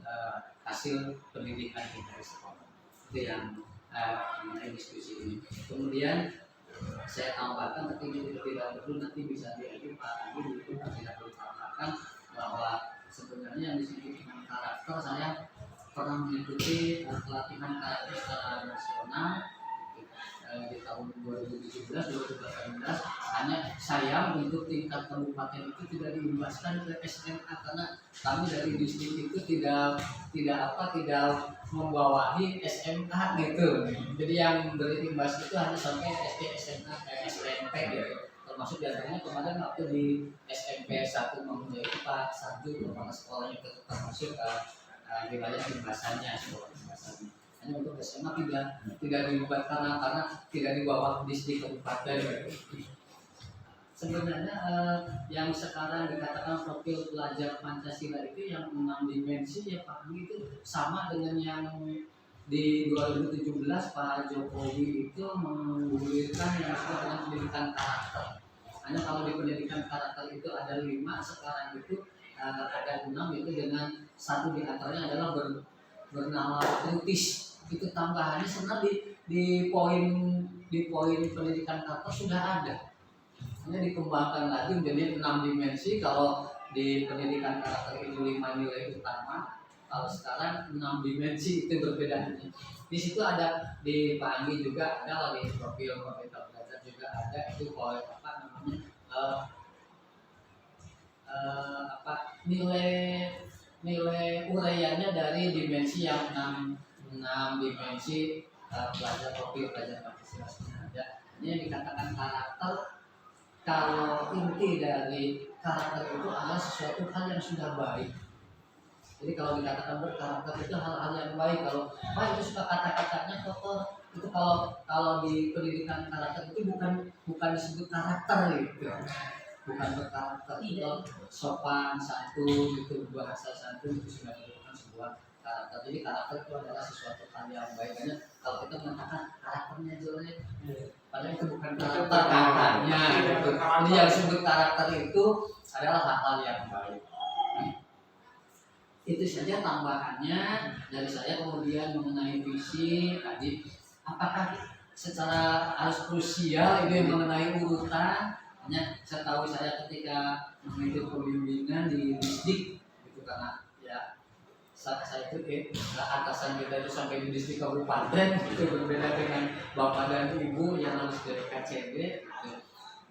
hasil pendidikan kita di sekolah. Itu yang mengenai diskusi ini. Kemudian saya tambahkan, tapi ini tidak perlu nanti bisa diajukan Pak Andi, itu tidak perlu tambahkan bahwa sebenarnya yang disebut dengan karakter, saya pernah mengikuti pelatihan karakter secara nasional di tahun 2017-2018. Hanya sayang untuk tingkat kabupaten itu tidak diimbaskan ke SMA karena kami dari distrik itu tidak membawahi SMA gitu. Jadi yang berimbas itu hanya sampai SD, SMA, SMP gitu. Termasuk diantaranya kemarin waktu di SMP 1 Mamuja itu Pak Sarju kepala sekolahnya termasuk wilayah imbasannya, sekolah imbasannya. Hanya untuk SMA tidak dilibatkan karena tidak di bawah distrik kabupaten. Sebenarnya yang sekarang dikatakan profil pelajar Pancasila itu yang 6 dimensi ya Pak, itu sama dengan yang di 2017 Pak Jokowi itu menggulirkan yang disebut dengan pendidikan karakter. Hanya kalau di pendidikan karakter itu ada 5, sekarang itu ada 6, itu dengan satu di antaranya adalah bernama kritis. Itu tambahannya sebenarnya di poin pendidikan karakter sudah ada. Hanya dikembangkan lagi menjadi 6 dimensi. Kalau di pendidikan karakter itu 5 nilai utama, kalau sekarang 6 dimensi itu berbeda. Di situ ada di Pak Anggi juga ada, di profil belajar juga ada, itu poin nilai uraiannya dari dimensi yang 6 dimensi pelajar profil pelajar Pancasila ada. Ini yang dikatakan karakter. Kalau inti dari karakter itu adalah sesuatu hal yang sudah baik. Jadi kalau dikatakan berkarakter itu hal-hal yang baik. Kalau itu suka kata-katanya kotor, itu kalau di pendidikan karakter itu bukan disebut karakter gitu. Bukan berkarakter, itu sopan, santun, itu bahasa santun itu sudah merupakan sebuah karakter. Jadi karakter itu adalah sesuatu hal yang baik. Karena kalau kita mengatakan karakternya jelek, padahal itu bukan karakter katanya. Jadi yang disebut karakter itu adalah hal-hal yang baik. Itu saja tambahannya dari saya. Kemudian mengenai visi tadi, apakah secara harus krusial itu yang mengenai urutan? Hanya saya tahu saya ketika mengikuti pembimbingan di distrik itu, karena ya saya itu atasan kita itu sampai di distrik kabupaten, itu berbeda dengan bapak dan ibu yang harus dari KCB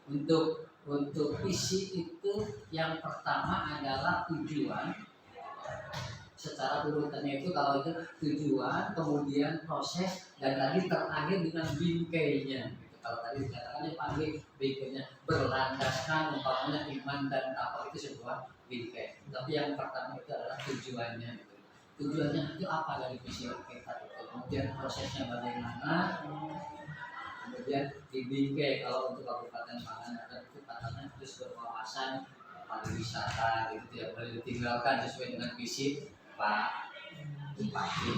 gitu. Untuk visi itu yang pertama adalah tujuan. Secara urutannya itu, kalau itu tujuan, kemudian proses, dan tadi terakhir dengan bingkainya. Gitu. Kalau tadi dikatakan yang paling bingkainya berlandaskan umpamanya iman dan takwa, itu sebuah bingkai. Tapi yang pertama itu adalah tujuannya. Gitu. Tujuannya itu apa dari visi kita itu. Kemudian prosesnya bagaimana. Kemudian di bingkai, kalau untuk Kabupaten Pangandaran itu katanya harus berwawasan pariwisata, gitu, tidak boleh ditinggalkan sesuai dengan visi Pak Bupati.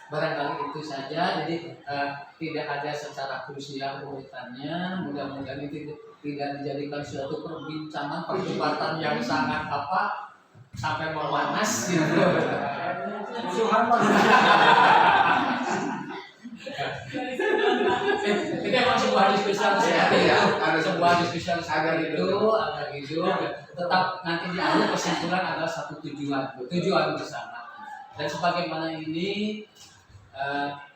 Barangkali itu saja. Jadi tidak ada secara krusial urutannya. Mudah-mudahan itu tidak dijadikan suatu perbincangan perdebatan yang sangat sampai memanas gitu. Itu emang sebuah hari spesial seperti itu. Sebuah hari spesial seperti itu agar hidup tetap nanti di akhir kesimpulan adalah satu tujuan bersama. Dan sebagaimana ini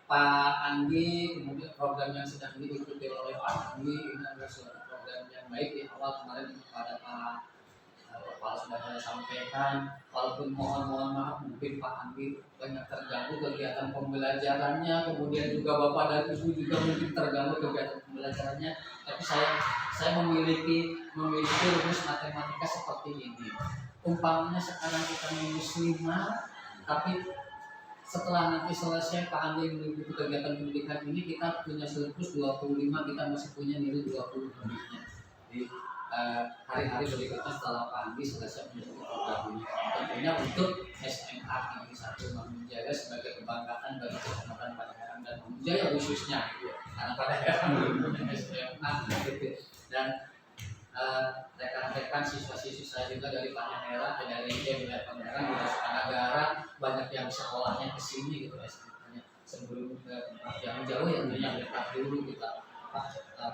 Pak Andi, kemudian program yang sedang diikuti oleh Pak Andi ini adalah suatu program yang baik. Di awal kemarin kepada Pak Kepala sudah saya sampaikan, walaupun mohon maaf mungkin Pak Andi banyak terganggu kegiatan pembelajarannya, kemudian juga Bapak dan Ibu juga mungkin terganggu kegiatan pembelajarannya, tapi saya memiliki rumus matematika seperti ini. Umpamanya sekarang kita minus 5, tapi setelah nanti selesai Pak Andi mengikuti kegiatan pendidikan ini, kita punya surplus 25, kita masih punya nilai 20 lebihnya. Di hari-hari berikutnya setelah Pak Andi selesai mengikuti program ini, tentunya untuk SMA ini satu menjaga sebagai kebanggaan bagi Kecamatan Pangandaran dan Jaya khususnya, karena Pangandaran belum punya SMA gitu. Dan rekan-rekan siswa-siswi saya juga dari Pangandaran, dari wilayah Pangandaran, wilayah Sukanagara, banyak yang sekolahnya ke sini gitu SMA-nya. Sebelum ke tempat yang jauh yang dekat dulu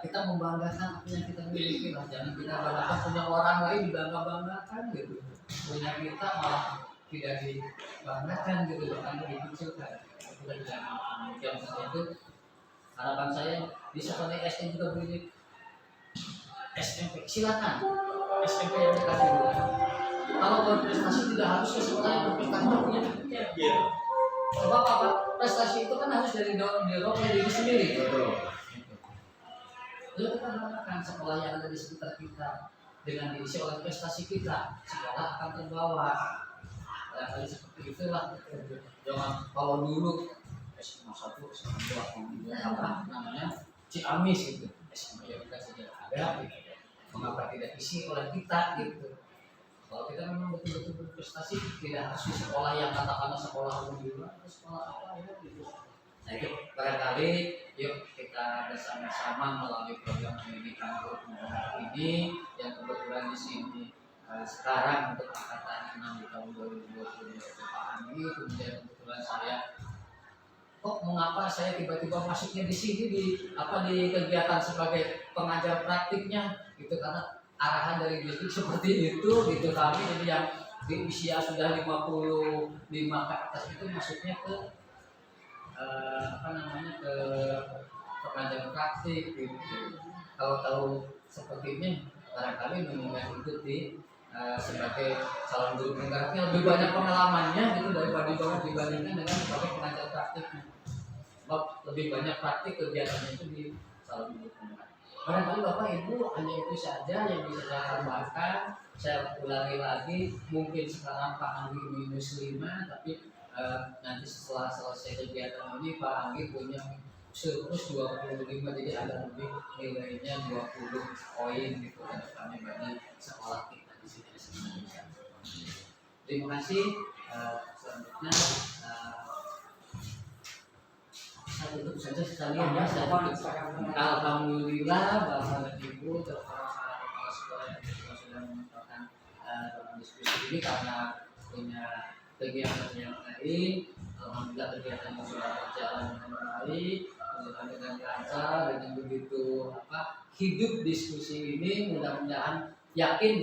kita membanggakan apa yang kita miliki lah. Jangan kita banggakan punya orang lain dibangga-banggakan gitu. Punya kita malah tidak dibanggakan gitu, bahkan dikecilkan. Kita jangan kemudian itu. Harapan saya di sekolah SD juga begini. SMP silakan. SMP yang dikasih dulu. Kalau berprestasi tidak harus ke sekolah yang berprestasi punya. Iya. Sebab apa? Prestasi itu kan harus dari diri sendiri. Betul. Lalu kita mengatakan sekolah yang ada di sekitar kita dengan diisi oleh prestasi kita, sekolah akan terbawa. Kali seperti itulah. Jangan kalau dulu SMA 1, SMA 2, apa namanya Ciamis gitu, SMA yang kita saja ada, gitu. Mengapa tidak isi oleh kita gitu? Kalau kita memang betul-betul berprestasi, tidak harus di sekolah yang katakanlah sekolah umum dulu, atau sekolah apa ya gitu. Nah itu barangkali yuk kita bersama-sama melalui program pendidikan guru ini yang kebetulan di sini sekarang untuk angkatan 6 di tahun 2020 Pak Andi. Kemudian kebetulan saya mengapa saya tiba-tiba masuknya di sini di kegiatan sebagai pengajar praktiknya gitu, karena arahan dari distrik seperti itu gitu kami. Jadi yang di usia sudah 55 ke atas itu masuknya ke ke pengajaran praktik gitu. Kalau tahu seperti ini barangkali mengingat itu sebagai calon guru penggeraknya lebih banyak pengalamannya gitu dibandingkan dengan sebagai pengajar praktiknya. Sebab lebih banyak praktik kegiatannya itu di calon guru penggerak. Barangkali Bapak Ibu hanya itu saja yang bisa saya tambahkan. Saya ulangi lagi, mungkin sekarang Pak Anggi minus 5, tapi nanti setelah selesai kegiatan ini Pak Anggi punya surplus 25, jadi ada lebih nilainya 20 poin gitu ke depannya bagi sekolah kita di sini. Terima kasih. Selanjutnya saya tutup saja sekalian ya. Alhamdulillah Bapak dan Ibu terutama kepala sekolah yang sudah dalam diskusi ini karena punya kegiatan yang lain. Alhamdulillah kegiatan yang sudah berjalan dengan baik, dengan lancar, dengan begitu hidup diskusi ini. Mudah-mudahan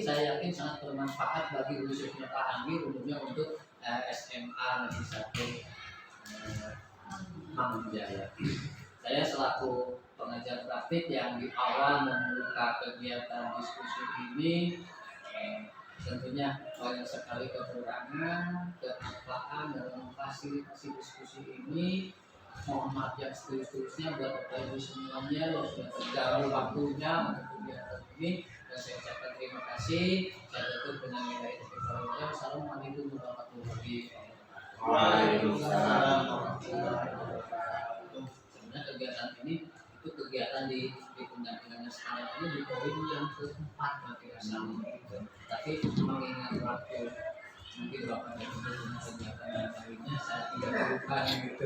saya yakin sangat bermanfaat bagi khususnya Pak Anggi, umumnya untuk SMA Negeri 1 Mangun Jaya. Saya selaku pengajar praktik yang di awal membuka kegiatan diskusi ini, tentunya banyak sekali kekurangan, kelupaan dalam fasilitasi diskusi ini. Mohon maaf yang seterusnya buat Bapak Ibu semuanya yang sudah terganggu waktunya untuk kegiatan ini. Dan saya ucapkan terima kasih. Saya tutup dengan nilai kepada Assalamualaikum warahmatullahi wabarakatuh. Waalaikumsalam warahmatullahi wabarakatuh. Sebenarnya kegiatan ini itu kegiatan di pendampingannya sekalian ini di poin yang keempat nanti rasanya gitu. Tapi mengingat waktu mungkin Bapak dan Ibu punya kegiatan yang lainnya, saya tidak lupa gitu.